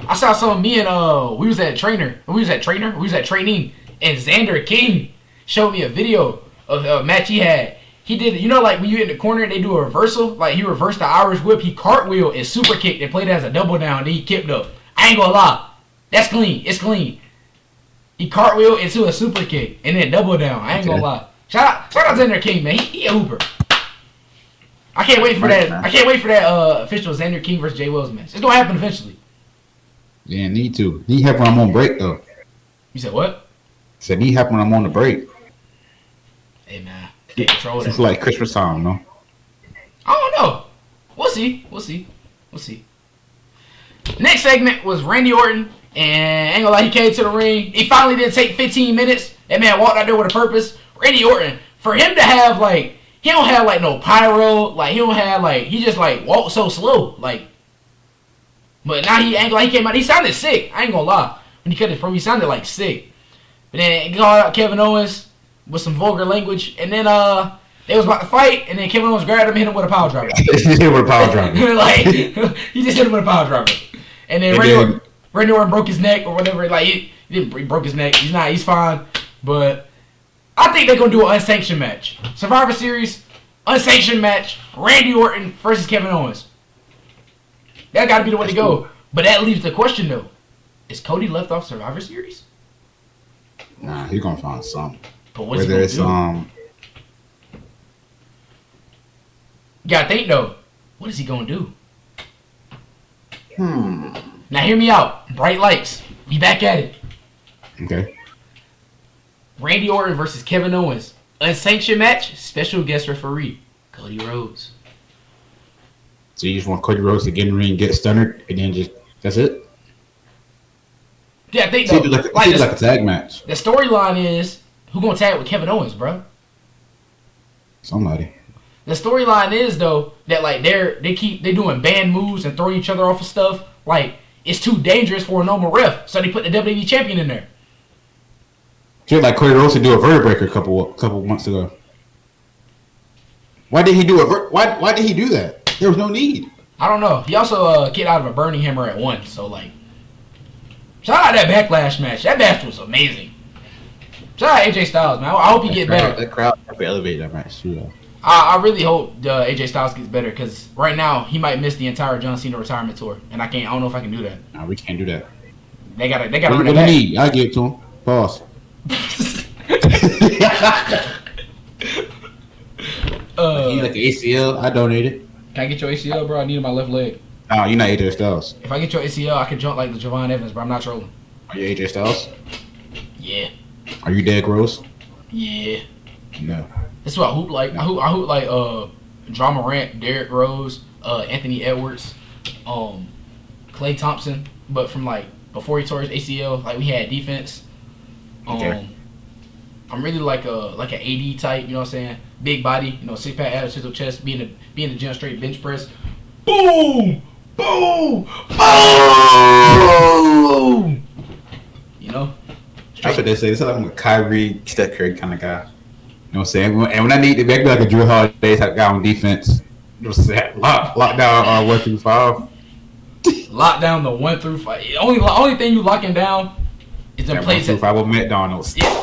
I saw some me and we was at training, and Xander King showed me a video of a match he had. He did, you know, like when you in the corner and they do a reversal, like he reversed the Irish whip, he cartwheeled and super kicked and played it as a double down, and then he kicked up. I ain't gonna lie, that's clean. It's clean. He cartwheeled into a super kick and then double down. I ain't gonna lie. Shout out Xander King, man. He a hooper. I can't wait for that. I can't wait for that official Xander King versus Jay Wells match. It's gonna happen eventually. Yeah, need to. Need help when I'm on break though. You said what? Said need help when I'm on the break. Hey man, take control of that. It's like Christmas time, no? I don't know. We'll see. Next segment was Randy Orton, and ain't gonna lie, he came to the ring. He finally didn't take 15 minutes. That man walked out there with a purpose. Randy Orton, for him to have like. He don't have like no pyro, like he just like walked so slow, like. But now he came out. He sounded sick. I ain't gonna lie. When he cut his promo, he sounded like sick. But then he called out Kevin Owens with some vulgar language, and then they was about to fight, and then Kevin Owens grabbed him and hit him with a power driver. He just hit him with a power driver. Like he just hit him with a power driver, and then Randy Orton broke his neck or whatever. Like he broke his neck. He's fine, but. I think they're going to do an unsanctioned match. Survivor Series, unsanctioned match, Randy Orton versus Kevin Owens. That got to be the way to go. Cool. But that leaves the question, though. Is Cody left off Survivor Series? Nah, he's going to find something. But what's he going to do? You got to think, though. What is he going to do? Now, hear me out. Bright lights. We back at it. Okay. Randy Orton versus Kevin Owens. Unsanctioned match. Special guest referee. Cody Rhodes. So you just want Cody Rhodes to get in the ring, get stunned, and then just that's it? Yeah, I think so. Like a tag match. The storyline is who gonna tag with Kevin Owens, bro? Somebody. The storyline is though that like they doing band moves and throwing each other off of stuff. Like it's too dangerous for a normal ref, so they put the WWE champion in there. Just like Cody Rhodes to do a vertebraker a couple months ago. Why did he do Why did he do that? There was no need. I don't know. He also kicked out of a burning hammer at one. So like, shout out that Backlash match. That match was amazing. Shout out AJ Styles, man. I hope he get better. That crowd elevated that match too. I really hope AJ Styles gets better because right now he might miss the entire John Cena retirement tour, and I don't know if I can do that. No, we can't do that. They gotta run it back. Need? I give it to him. Pause. You like the ACL? I donated. Can I get your ACL, bro? I need my left leg. No, you're not AJ Styles. If I get your ACL, I can jump like the Javon Evans, but I'm not trolling. Are you AJ Styles? Yeah. Are you Derrick Rose? Yeah. No. That's what I hoop like. I hoop like John Morant, Derrick Rose, Anthony Edwards, Klay Thompson, but from like before he tore his ACL, like we had defense. Okay. I'm really like an AD type, you know what I'm saying? Big body, 6-pack abs, chisel chest, be in the gym straight bench press. Boom! Boom! Boom! You know? That's what they say. It's like I'm a Kyrie, Steph Curry kind of guy. You know what I'm saying? And when I need to be like a Drew Holiday type guy on defense, you know what I'm saying? Lock down 1 through 5. Lock down the 1 through 5. Only thing you locking down is the place. 1 through 5 with McDonald's. Yeah.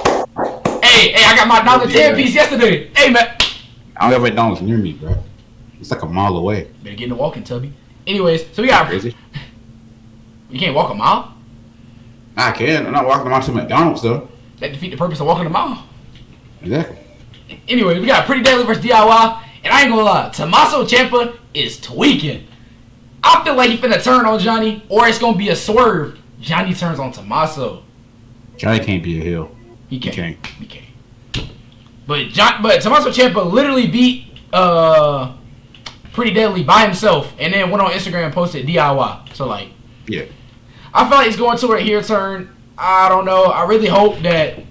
Hey, I got my $1.10 piece yesterday. Hey, man. I don't have McDonald's near me, bro. It's like a mile away. Better get in the walking, Tubby. Anyways, so we got crazy. You can't walk a mile? I can. I'm not walking a mile to McDonald's though. That defeat the purpose of walking a mile. Exactly. Anyway, we got Pretty Deadly versus DIY, and I ain't gonna lie, Tommaso Ciampa is tweaking. I feel like he finna turn on Johnny, or it's gonna be a swerve. Johnny turns on Tommaso. Johnny can't be a heel. He can't. But Tommaso Ciampa literally beat Pretty Deadly by himself, and then went on Instagram and posted DIY. So like, yeah, I feel like he's going to a heel turn. I don't know. I really hope that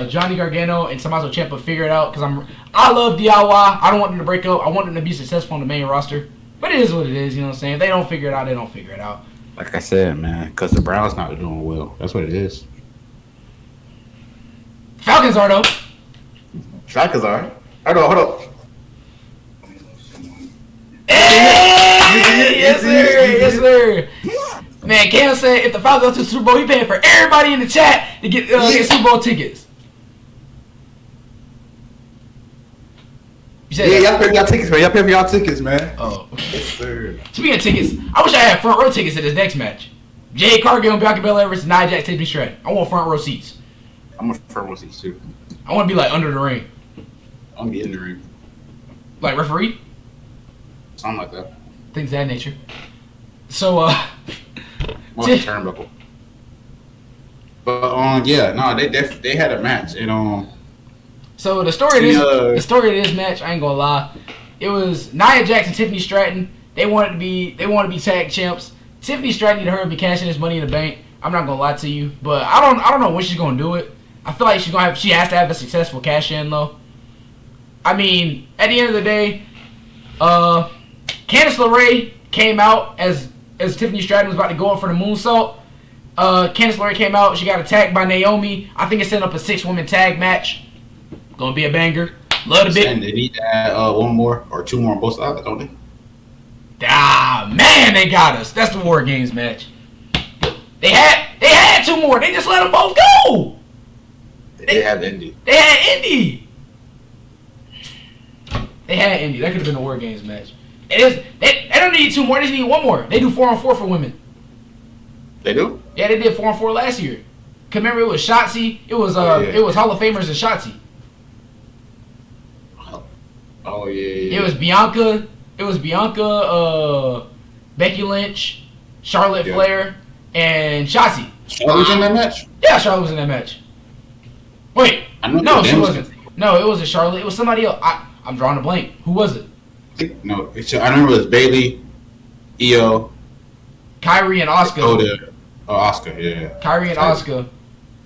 Johnny Gargano and Tommaso Ciampa figure it out because I love DIY. I don't want them to break up. I want them to be successful on the main roster. But it is what it is. You know what I'm saying? If they don't figure it out, they don't figure it out. Like I said, man, because the Browns not doing well. That's what it is. Falcons are though. Falcons are. Hold on. Hey! Yes, sir. Man, Cam said if the Falcons go to the Super Bowl, he paying for everybody in the chat to get Super Bowl tickets. Y'all pay for y'all tickets, man. Y'all pay for y'all tickets, man. Oh. Yes, sir. Speaking of tickets, I wish I had front row tickets to this next match. Jade Cargill and Bianca Belair versus Nia Jax, Tiffany Stratton. I want front row seats. I'm a front row seats too. I want to be like under the ring. I'm be in the ring. Like referee? Something like that. Things of that nature. So, More turnbuckle. But yeah, no, they had a match, and So the story of this match, I ain't gonna lie, it was Nia Jax and Tiffany Stratton. They wanted to be tag champs. Tiffany Stratton needed her to be cashing this Money in the Bank. I'm not gonna lie to you, but I don't know when she's gonna do it. I feel like she has to have a successful cash in though. I mean, at the end of the day, Candice LeRae came out as Tiffany Stratton was about to go up for the moonsault. Candice LeRae came out. She got attacked by Naomi. I think it's setting up a 6-woman tag match. Gonna be a banger. Love the bit. And they need to add 1 more or 2 more on both sides, don't they? Ah, man, they got us. That's the War Games match. They had 2 more. They just let them both go. They had Indy. They had Indy. They had Indy. That could have been a War Games match. It is. They don't need 2 more. They just need 1 more. They do 4-on-4 for women. They do? Yeah, they did 4-on-4 last year. Cause remember it was Shotzi. It was It was Hall of Famers and Shotzi. Oh yeah. It was Bianca. It was Bianca. Becky Lynch, Charlotte Flair, and Shotzi. Charlotte was in that match? Yeah, Charlotte was in that match. Wait, no, she wasn't. No, it wasn't Charlotte. It was somebody else. I'm drawing a blank. Who was it? No, I remember it was Bayley, Io, Kyrie and Asuka. Asuka, yeah. Kyrie and Asuka.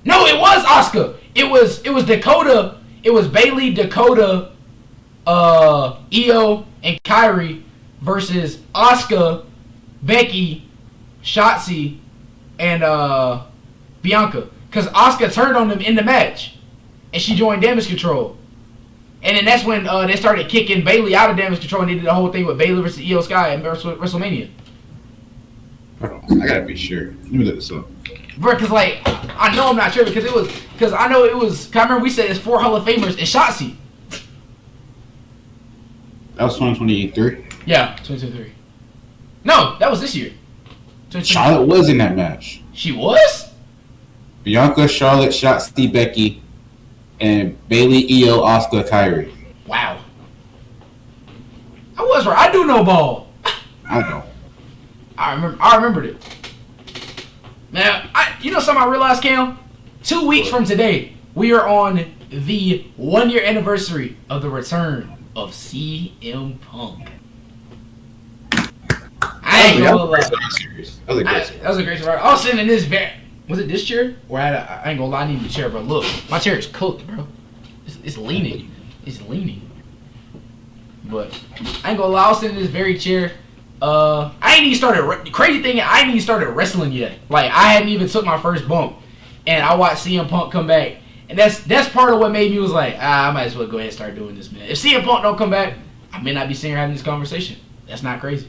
No, it was Asuka. It was Dakota. It was Bayley, Dakota, Io, and Kyrie versus Asuka, Becky, Shotzi, and Bianca. Because Asuka turned on them in the match, and she joined Damage Control. And then that's when they started kicking Bayley out of Damage Control, and they did the whole thing with Bayley versus Io Sky at WrestleMania. I gotta be sure. Let me look this up. Bro, because like I know I'm not sure because I know it was. Cause I remember we said it's 4 Hall of Famers and Shotzi. That was 2023. Yeah, 2023. No, that was this year. Charlotte was in that match. She was? Bianca, Charlotte, Shotzi, Becky, and Bayley, Io, Asuka, Kyrie. Wow. I was right. I do know ball. I know. I remembered it. Man, you know something I realized, Cam? 2 weeks from today, we are on the 1-year anniversary of the return of CM Punk. I ain't gonna lie. That was a great story. I was sitting in this was it this chair? Or I ain't gonna lie, I need the chair, bro. Look, my chair is cooked, bro. It's leaning. It's leaning. But I ain't gonna lie, I was sitting in this very chair. I ain't even started. Crazy thing, I ain't even started wrestling yet. Like I hadn't even took my first bump, and I watched CM Punk come back, and that's part of what made me was like, I might as well go ahead and start doing this, man. If CM Punk don't come back, I may not be sitting here having this conversation. That's not crazy.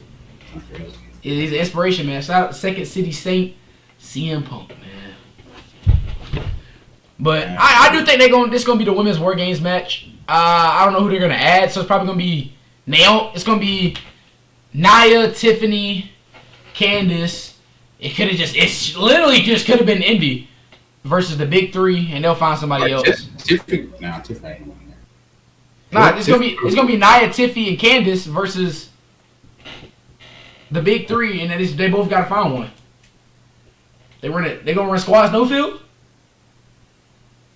It is inspiration, man. Shout out to Second City Saint, CM Punk, man. But I do think this gonna be the women's War Games match. I don't know who they're gonna add, so it's probably gonna be It's gonna be Nia, Tiffany, Candice. It's literally just could have been Indy versus the big 3, and they'll find somebody else. Tiffany ain't on there. Nah, it's gonna be Nia, Tiffy, and Candice versus the big 3, and they both gotta find one. They gonna run squads no field?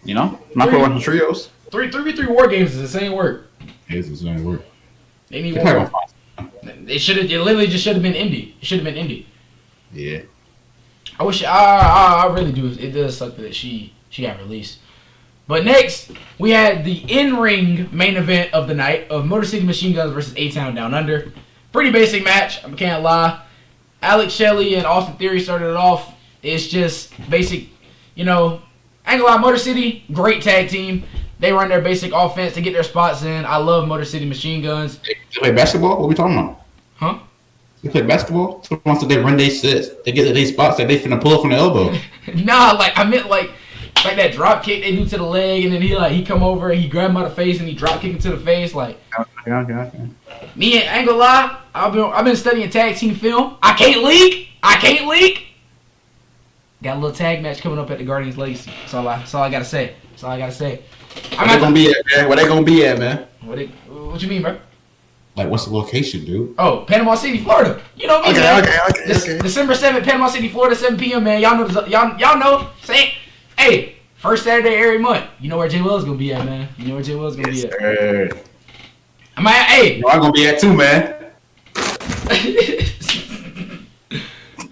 You know? Not gonna run trios. 3v3 War Games is the same work. It's the same work. They need one more. It literally just should have been Indy. It should have been Indy. Yeah. I wish I really do. It does suck that she got released. But next, we had the in-ring main event of the night of Motor City Machine Guns versus A-Town Down Under. Pretty basic match, I can't lie. Alex Shelley and Austin Theory started it off. It's just basic, I ain't gonna lie, Motor City, great tag team. They run their basic offense to get their spots in. I love Motor City Machine Guns. They play basketball? What are we talking about? Huh? They play basketball? So once they run their sets, they get their spots that they finna pull up from the elbow. Nah, I meant like that drop kick they do to the leg, and then he come over and he grab him by the face and he drop kick him to the face. Okay. Me, I ain't gonna lie, I've been studying tag team film. I can't leak. Got a little tag match coming up at the Guardians Legacy. That's all I gotta say. Where they gonna be at, man? What you mean, bro? Like, what's the location, dude? Oh, Panama City, Florida. You know me, Okay. December 7th, Panama City, Florida, 7 p.m., man. Y'all know. Hey, first Saturday every month. You know where Jay Wells gonna be at, man. Be at. I'm gonna be at too, man.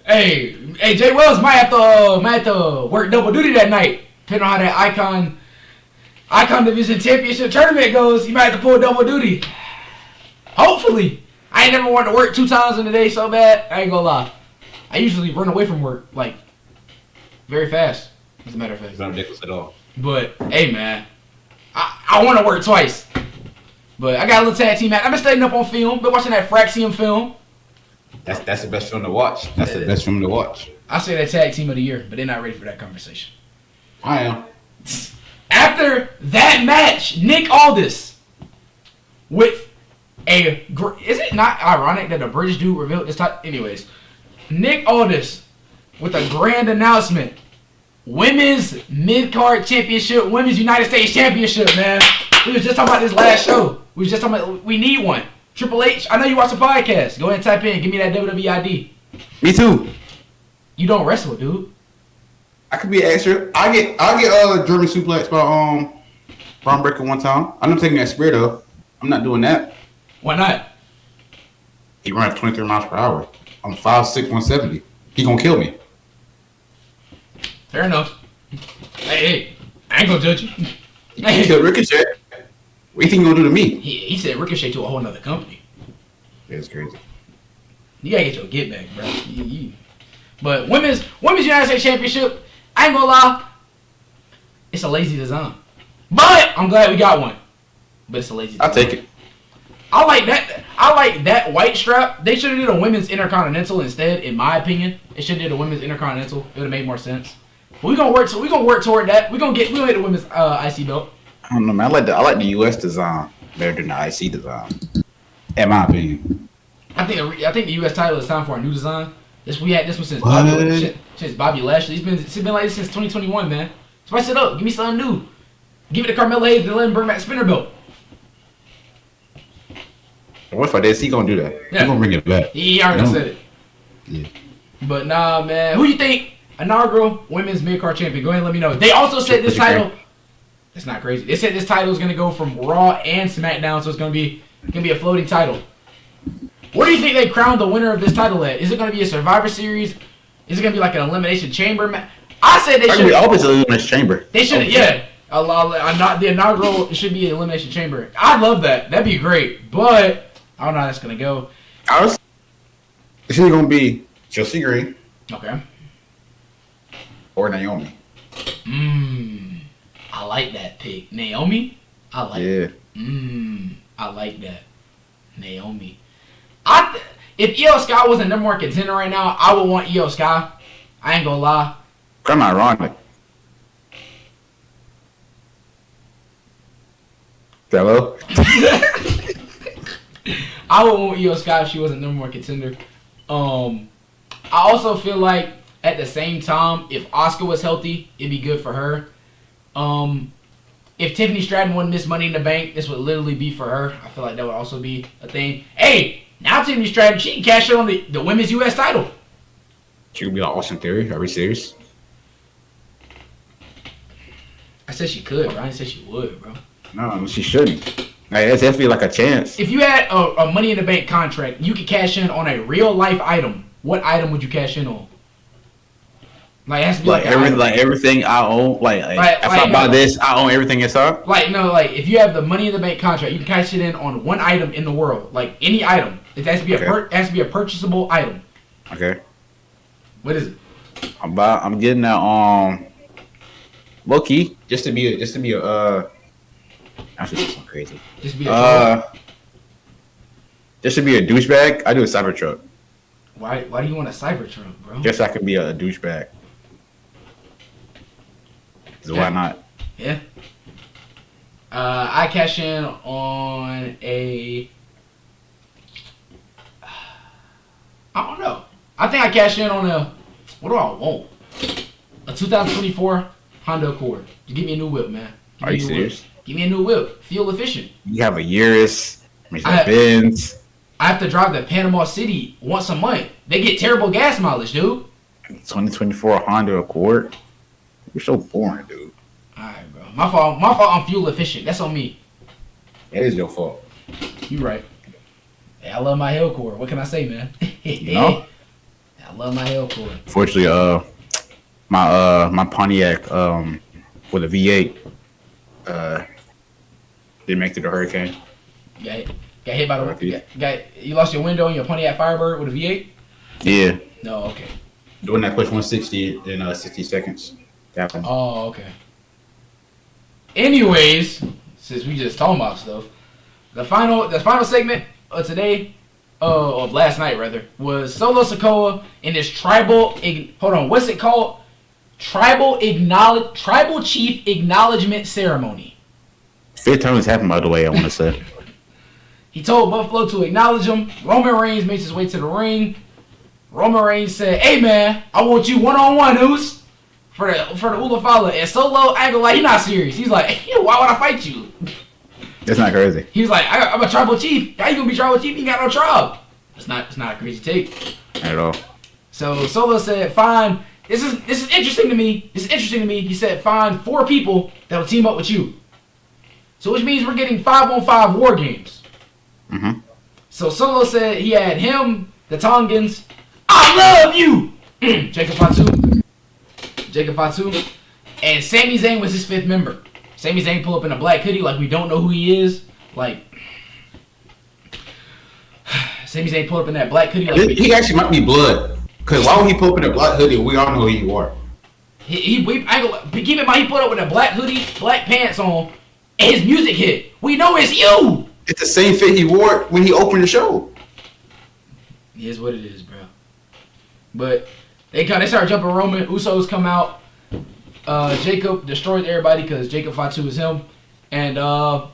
Hey, Jay Wells might have to work double duty that night. Depending on how that Icon Division Championship tournament goes, he might have to pull double duty. Hopefully. I ain't never wanted to work 2 times in a day so bad. I ain't gonna lie. I usually run away from work, very fast, as a matter of fact. It's not ridiculous at all. But, hey, man. I want to work twice. But I got a little tag team match. I've been studying up on film. Been watching that Fraxium film. That's the best film to watch. I say that tag team of the year, but they're not ready for that conversation. I am. After that match, Nick Aldis with Is it not ironic that a British dude revealed this type? Anyways, Nick Aldis with a grand announcement. Women's mid-card championship, women's United States championship, man. We was just talking about this last show. We was just talking about we need one. Triple H, I know you watch the podcast. Go ahead and type in. Give me that WWE ID. Me too. You don't wrestle, dude. I could be extra. I get German suplex by Braun Breaker one time. I'm not taking that spear though. I'm not doing that. Why not? He runs 23 miles per hour. I'm 5'6", 170. He gonna kill me. Fair enough. Hey, I ain't gonna judge you. He killed Ricochet. What do you think he gonna do to me? He said Ricochet to a whole nother company. That's crazy. You gotta get your get back, bro. But women's United States Championship, I ain't gonna lie, it's a lazy design. But I'm glad we got one. But it's a lazy design. I'll take it. I like that white strap. They should have did a women's intercontinental instead, in my opinion. It should have did a women's intercontinental. It would have made more sense. But we're gonna work toward that. We're gonna get the women's IC belt. I don't know, man. I like the US design better than the IC design. In my opinion. I think the US title is time for a new design. We had this one since Bobby Lashley. It's been like this since 2021, man. Spice it up. Give me something new. Give it to Carmelo Hayes and let him bring back spinner belt. What if I did? He gonna do that? Yeah. He gonna bring it back. He already said it. Yeah. But nah, man. Who you think inaugural women's mid-card champion? Go ahead and let me know. They also said this title. That's not crazy. They said this title is gonna go from Raw and SmackDown, so it's gonna be a floating title. Where do you think they crowned the winner of this title at? Is it gonna be a Survivor Series? Is it gonna be like an Elimination Chamber match? I said they should. Always Elimination Chamber. They should, yeah. The inaugural, it should be an Elimination Chamber. I'd love that. That'd be great. But I don't know how that's gonna go. It's either gonna be Chelsea Green. Okay. Or Naomi. I like that pick. Naomi? I like that. I like that. Naomi. If Io Sky wasn't number one contender right now, I would want Io Sky. I ain't gonna lie. Kind of ironic. Hello? I would want Io Sky if she wasn't number one contender. I also feel like at the same time, if Asuka was healthy, it'd be good for her. If Tiffany Stratton wouldn't miss Money in the Bank, this would literally be for her. I feel like that would also be a thing. Hey, now Tiffany Stratton, she can cash in on the women's U.S. title. She could be like Austin Theory. Are we serious? I said she could, bro. I didn't say she would, bro. No, she shouldn't. Like, that's definitely like a chance. If you had a Money in the Bank contract, you could cash in on a real life item. What item would you cash in on? Like, it has to be like everything I own. Like if I buy this, I own everything inside. If you have the Money in the Bank contract, you can cash it in on one item in the world, like any item. It has to be it has to be a purchasable item. Okay. What is it? I'm getting that low key just to be a I'm just crazy. Just be a just to be a douchebag. I do a Cybertruck. Why do you want a Cybertruck, bro? Just so I can be a douchebag. So why not? Yeah. I cash in on a. I don't know. I think I cash in on a. What do I want? A 2024 Honda Accord. Just give me a new whip, man. Are you serious? Give me a new whip. Fuel efficient. You have a Urus, Benz. I have to drive to Panama City once a month. They get terrible gas mileage, dude. 2024 Honda Accord. You're so boring, dude. Alright, bro. My fault. I'm fuel efficient. That's on me. It is your fault. You right. Hey, I love my Hellcore. What can I say, man? You know? I love my Hellcore. Fortunately, my Pontiac with a V8 didn't make it to the hurricane. Got hit by you lost your window in your Pontiac Firebird with a V8? Yeah. No, okay. Doing that push 160 in 60 seconds. Oh, okay. Anyways, since we just talking about stuff, the final segment of today, of last night rather, was Solo Sikoa in this tribal. What's it called? Tribal chief acknowledgement ceremony. 5th time it's happened, by the way. I want to say. He told Buffalo to acknowledge him. Roman Reigns makes his way to the ring. Roman Reigns said, "Hey man, I want you one-on-one, Uso, for the Ulafala." And Solo, I ain't gonna lie, he's not serious. He's like, "Why would I fight you?" That's not crazy. He was like, "I'm a tribal chief. How you gonna be tribal chief? You ain't got no tribe." It's not a crazy take. Not at all. So Solo said, "Fine. This is interesting to me. This is interesting to me." He said, "Find 4 people that will team up with you." So which means we're getting 5-on-5 war games. Mm-hmm. So Solo said he had him, the Tongans. I love you, Jacob Fatu, and Sami Zayn was his 5th member. Sami Zayn pull up in a black hoodie like we don't know who he is. Like Sami Zayn pull up in that black hoodie. Like he actually might be blood. Cause why would he pull up in a black hoodie? We all know who you are. Keep in mind he put up with a black hoodie, black pants on, and his music hit. We know it's you. It's the same fit he wore when he opened the show. It is what it is, bro. But they start jumping Roman. Usos come out. Jacob destroyed everybody because Jacob Fatu is him. And Solo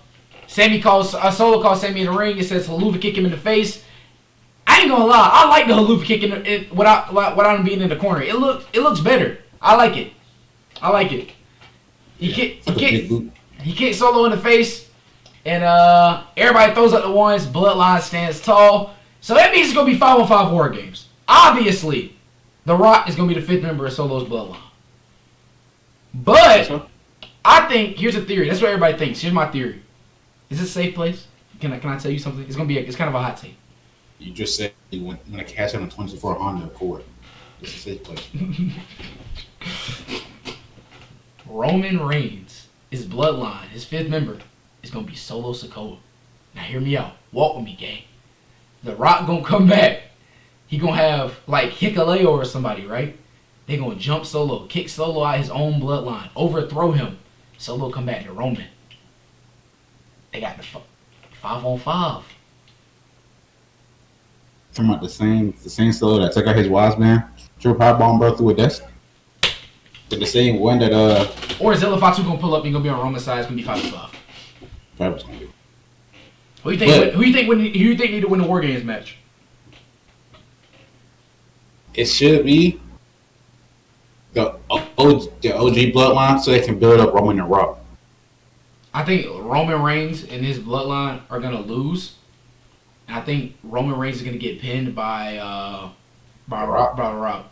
calls Sami in the ring. It says haluva kick him in the face. I ain't gonna lie, I like the haluva kick without him being in the corner. It looks better. I like it. He kicked Solo in the face. And everybody throws up the ones. Bloodline stands tall. So that means it's going to be 5-on-5 war games. Obviously, The Rock is going to be the 5th member of Solo's bloodline. But I think, here's a theory. That's what everybody thinks. Here's my theory. Is this a safe place? Can I tell you something? It's kind of a hot take. You just said you want to cash in a 24 Honda Accord. It's a safe place. Roman Reigns, his bloodline, his 5th member, is going to be Solo Sikoa. Now hear me out. Walk with me, gang. The Rock going to come back. He going to have like Hikuleo or somebody, right? They going to jump Solo, kick Solo out his own bloodline, overthrow him. Solo come back to Roman. They got the 5-on-5. Talking about the same Solo that took out his wise man, threw a power bomb bro through a desk. The same one that Or is Zilla Fatu gonna pull up and gonna be on Roman's side? It's gonna be 5-5. Fabri's gonna be. Who you think need to win the War Games match? It should be the OG bloodline, so they can build up Roman and Rock. I think Roman Reigns and his bloodline are gonna lose. And I think Roman Reigns is gonna get pinned by Rock.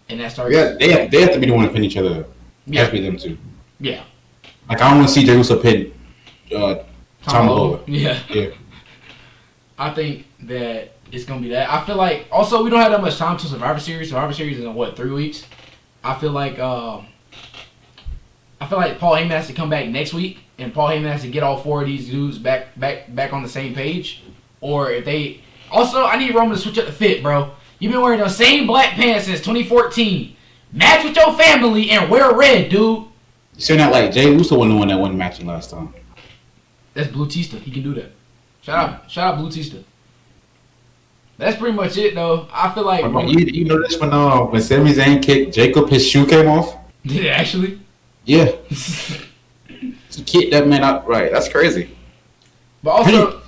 And that starts. Yeah, they have to be the one to pin each other. Yeah, has to be them two. Yeah. Like I don't want to see Jey Uso pin Tom Lowe. Yeah. I think that it's gonna be that. I feel like also we don't have that much time to Survivor Series. Survivor Series is in 3 weeks. I feel like Paul Heyman has to come back next week, and Paul Heyman has to get all 4 of these dudes back on the same page. Or if they also, I need Roman to switch up the fit, bro. You've been wearing the same black pants since 2014. Match with your family and wear red, dude. You saying that like Jey Uso wasn't the one that won matching last time. That's Blue Tista. He can do that. Shout out Blue Tista. That's pretty much it, though. I feel like you know this when Sami Zayn kicked Jacob, his shoe came off. Did it actually? Yeah. He kicked that man out. Right. That's crazy. But also,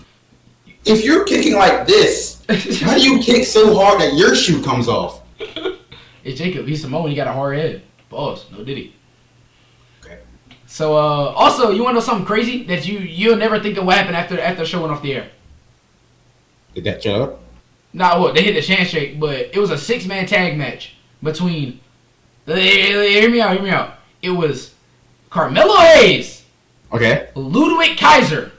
if you're kicking like this, how do you kick so hard that your shoe comes off? It's Jacob. He's Samoan. He got a hard head. Boss. No diddy. Okay. So, also, you want to know something crazy that you'll never think of what happened after the show went off the air? Did that show up? Nah, well, they hit the handshake, but it was a 6-man tag match between. Hear me out. It was Carmelo Hayes. Okay. Ludwig Kaiser.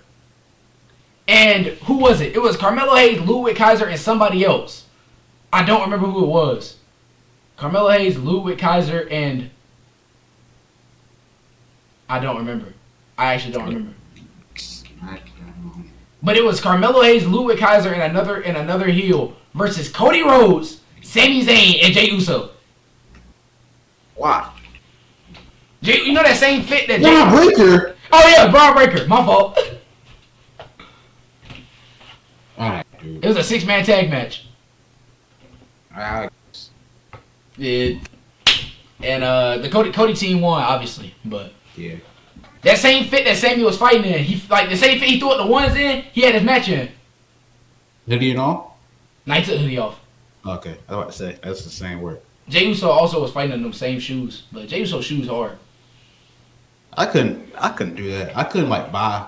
And who was it? It was Carmelo Hayes, Ludwig Kaiser, and somebody else. I don't remember who it was. Carmelo Hayes, Ludwig Kaiser, and I don't remember. I actually don't remember. But it was Carmelo Hayes, Ludwig Kaiser, and another heel versus Cody Rhodes, Sami Zayn, and Jey Uso. Why? You know that same fit that Braun Breaker? Oh yeah, Braun Breaker. My fault. Alright, dude. It was a 6-man tag match. Yeah. And the Cody team won, obviously, but yeah. That same fit that Sammy was fighting in. He like the same fit he threw the ones in. He had his match in. Hoodie and all? Now he took the hoodie off. Okay, I was about to say that's the same word. Jey Uso also was fighting in them same shoes, but Jey Uso shoes hard. I couldn't do that. I couldn't like buy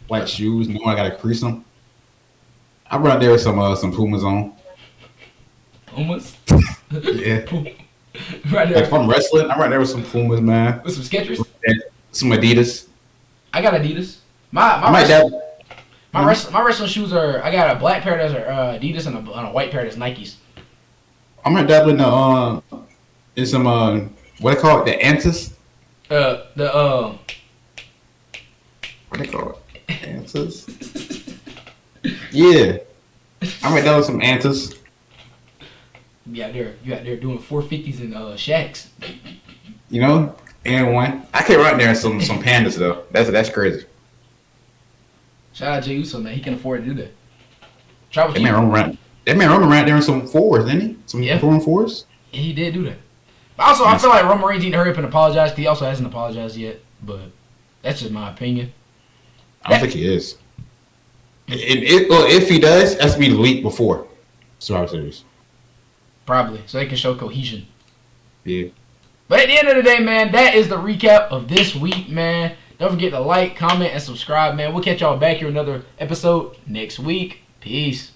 white shoes knowing I gotta crease them. I run out there with some Pumas on. Pumas? Yeah. Right there. Like if I'm wrestling, I'm right there with some Pumas, man. With some Skechers? Some Adidas. I got Adidas. My wrestling shoes are. I got a black pair that's Adidas and a white pair that's Nikes. I'm gonna dabble in some what they call it, the Antis. What they call it, Antis. Yeah, I'm gonna dabble some Antis. You out there doing 450s and shacks. You know, and one. I can't run there in some pandas though. That's crazy. Shout out Jey Uso, man. He can afford to do that. Try with That man Roman ran there in some fours, didn't he? Some 4-on-4s. Yeah, he did do that. But also, I feel like Roman Reigns need to hurry up and apologize because he also hasn't apologized yet. But that's just my opinion. I don't think he is. If he does, that's be the week before Survivor Series. Probably, so they can show cohesion. Yeah. But at the end of the day, man, that is the recap of this week, man. Don't forget to like, comment, and subscribe, man. We'll catch y'all back here another episode next week. Peace.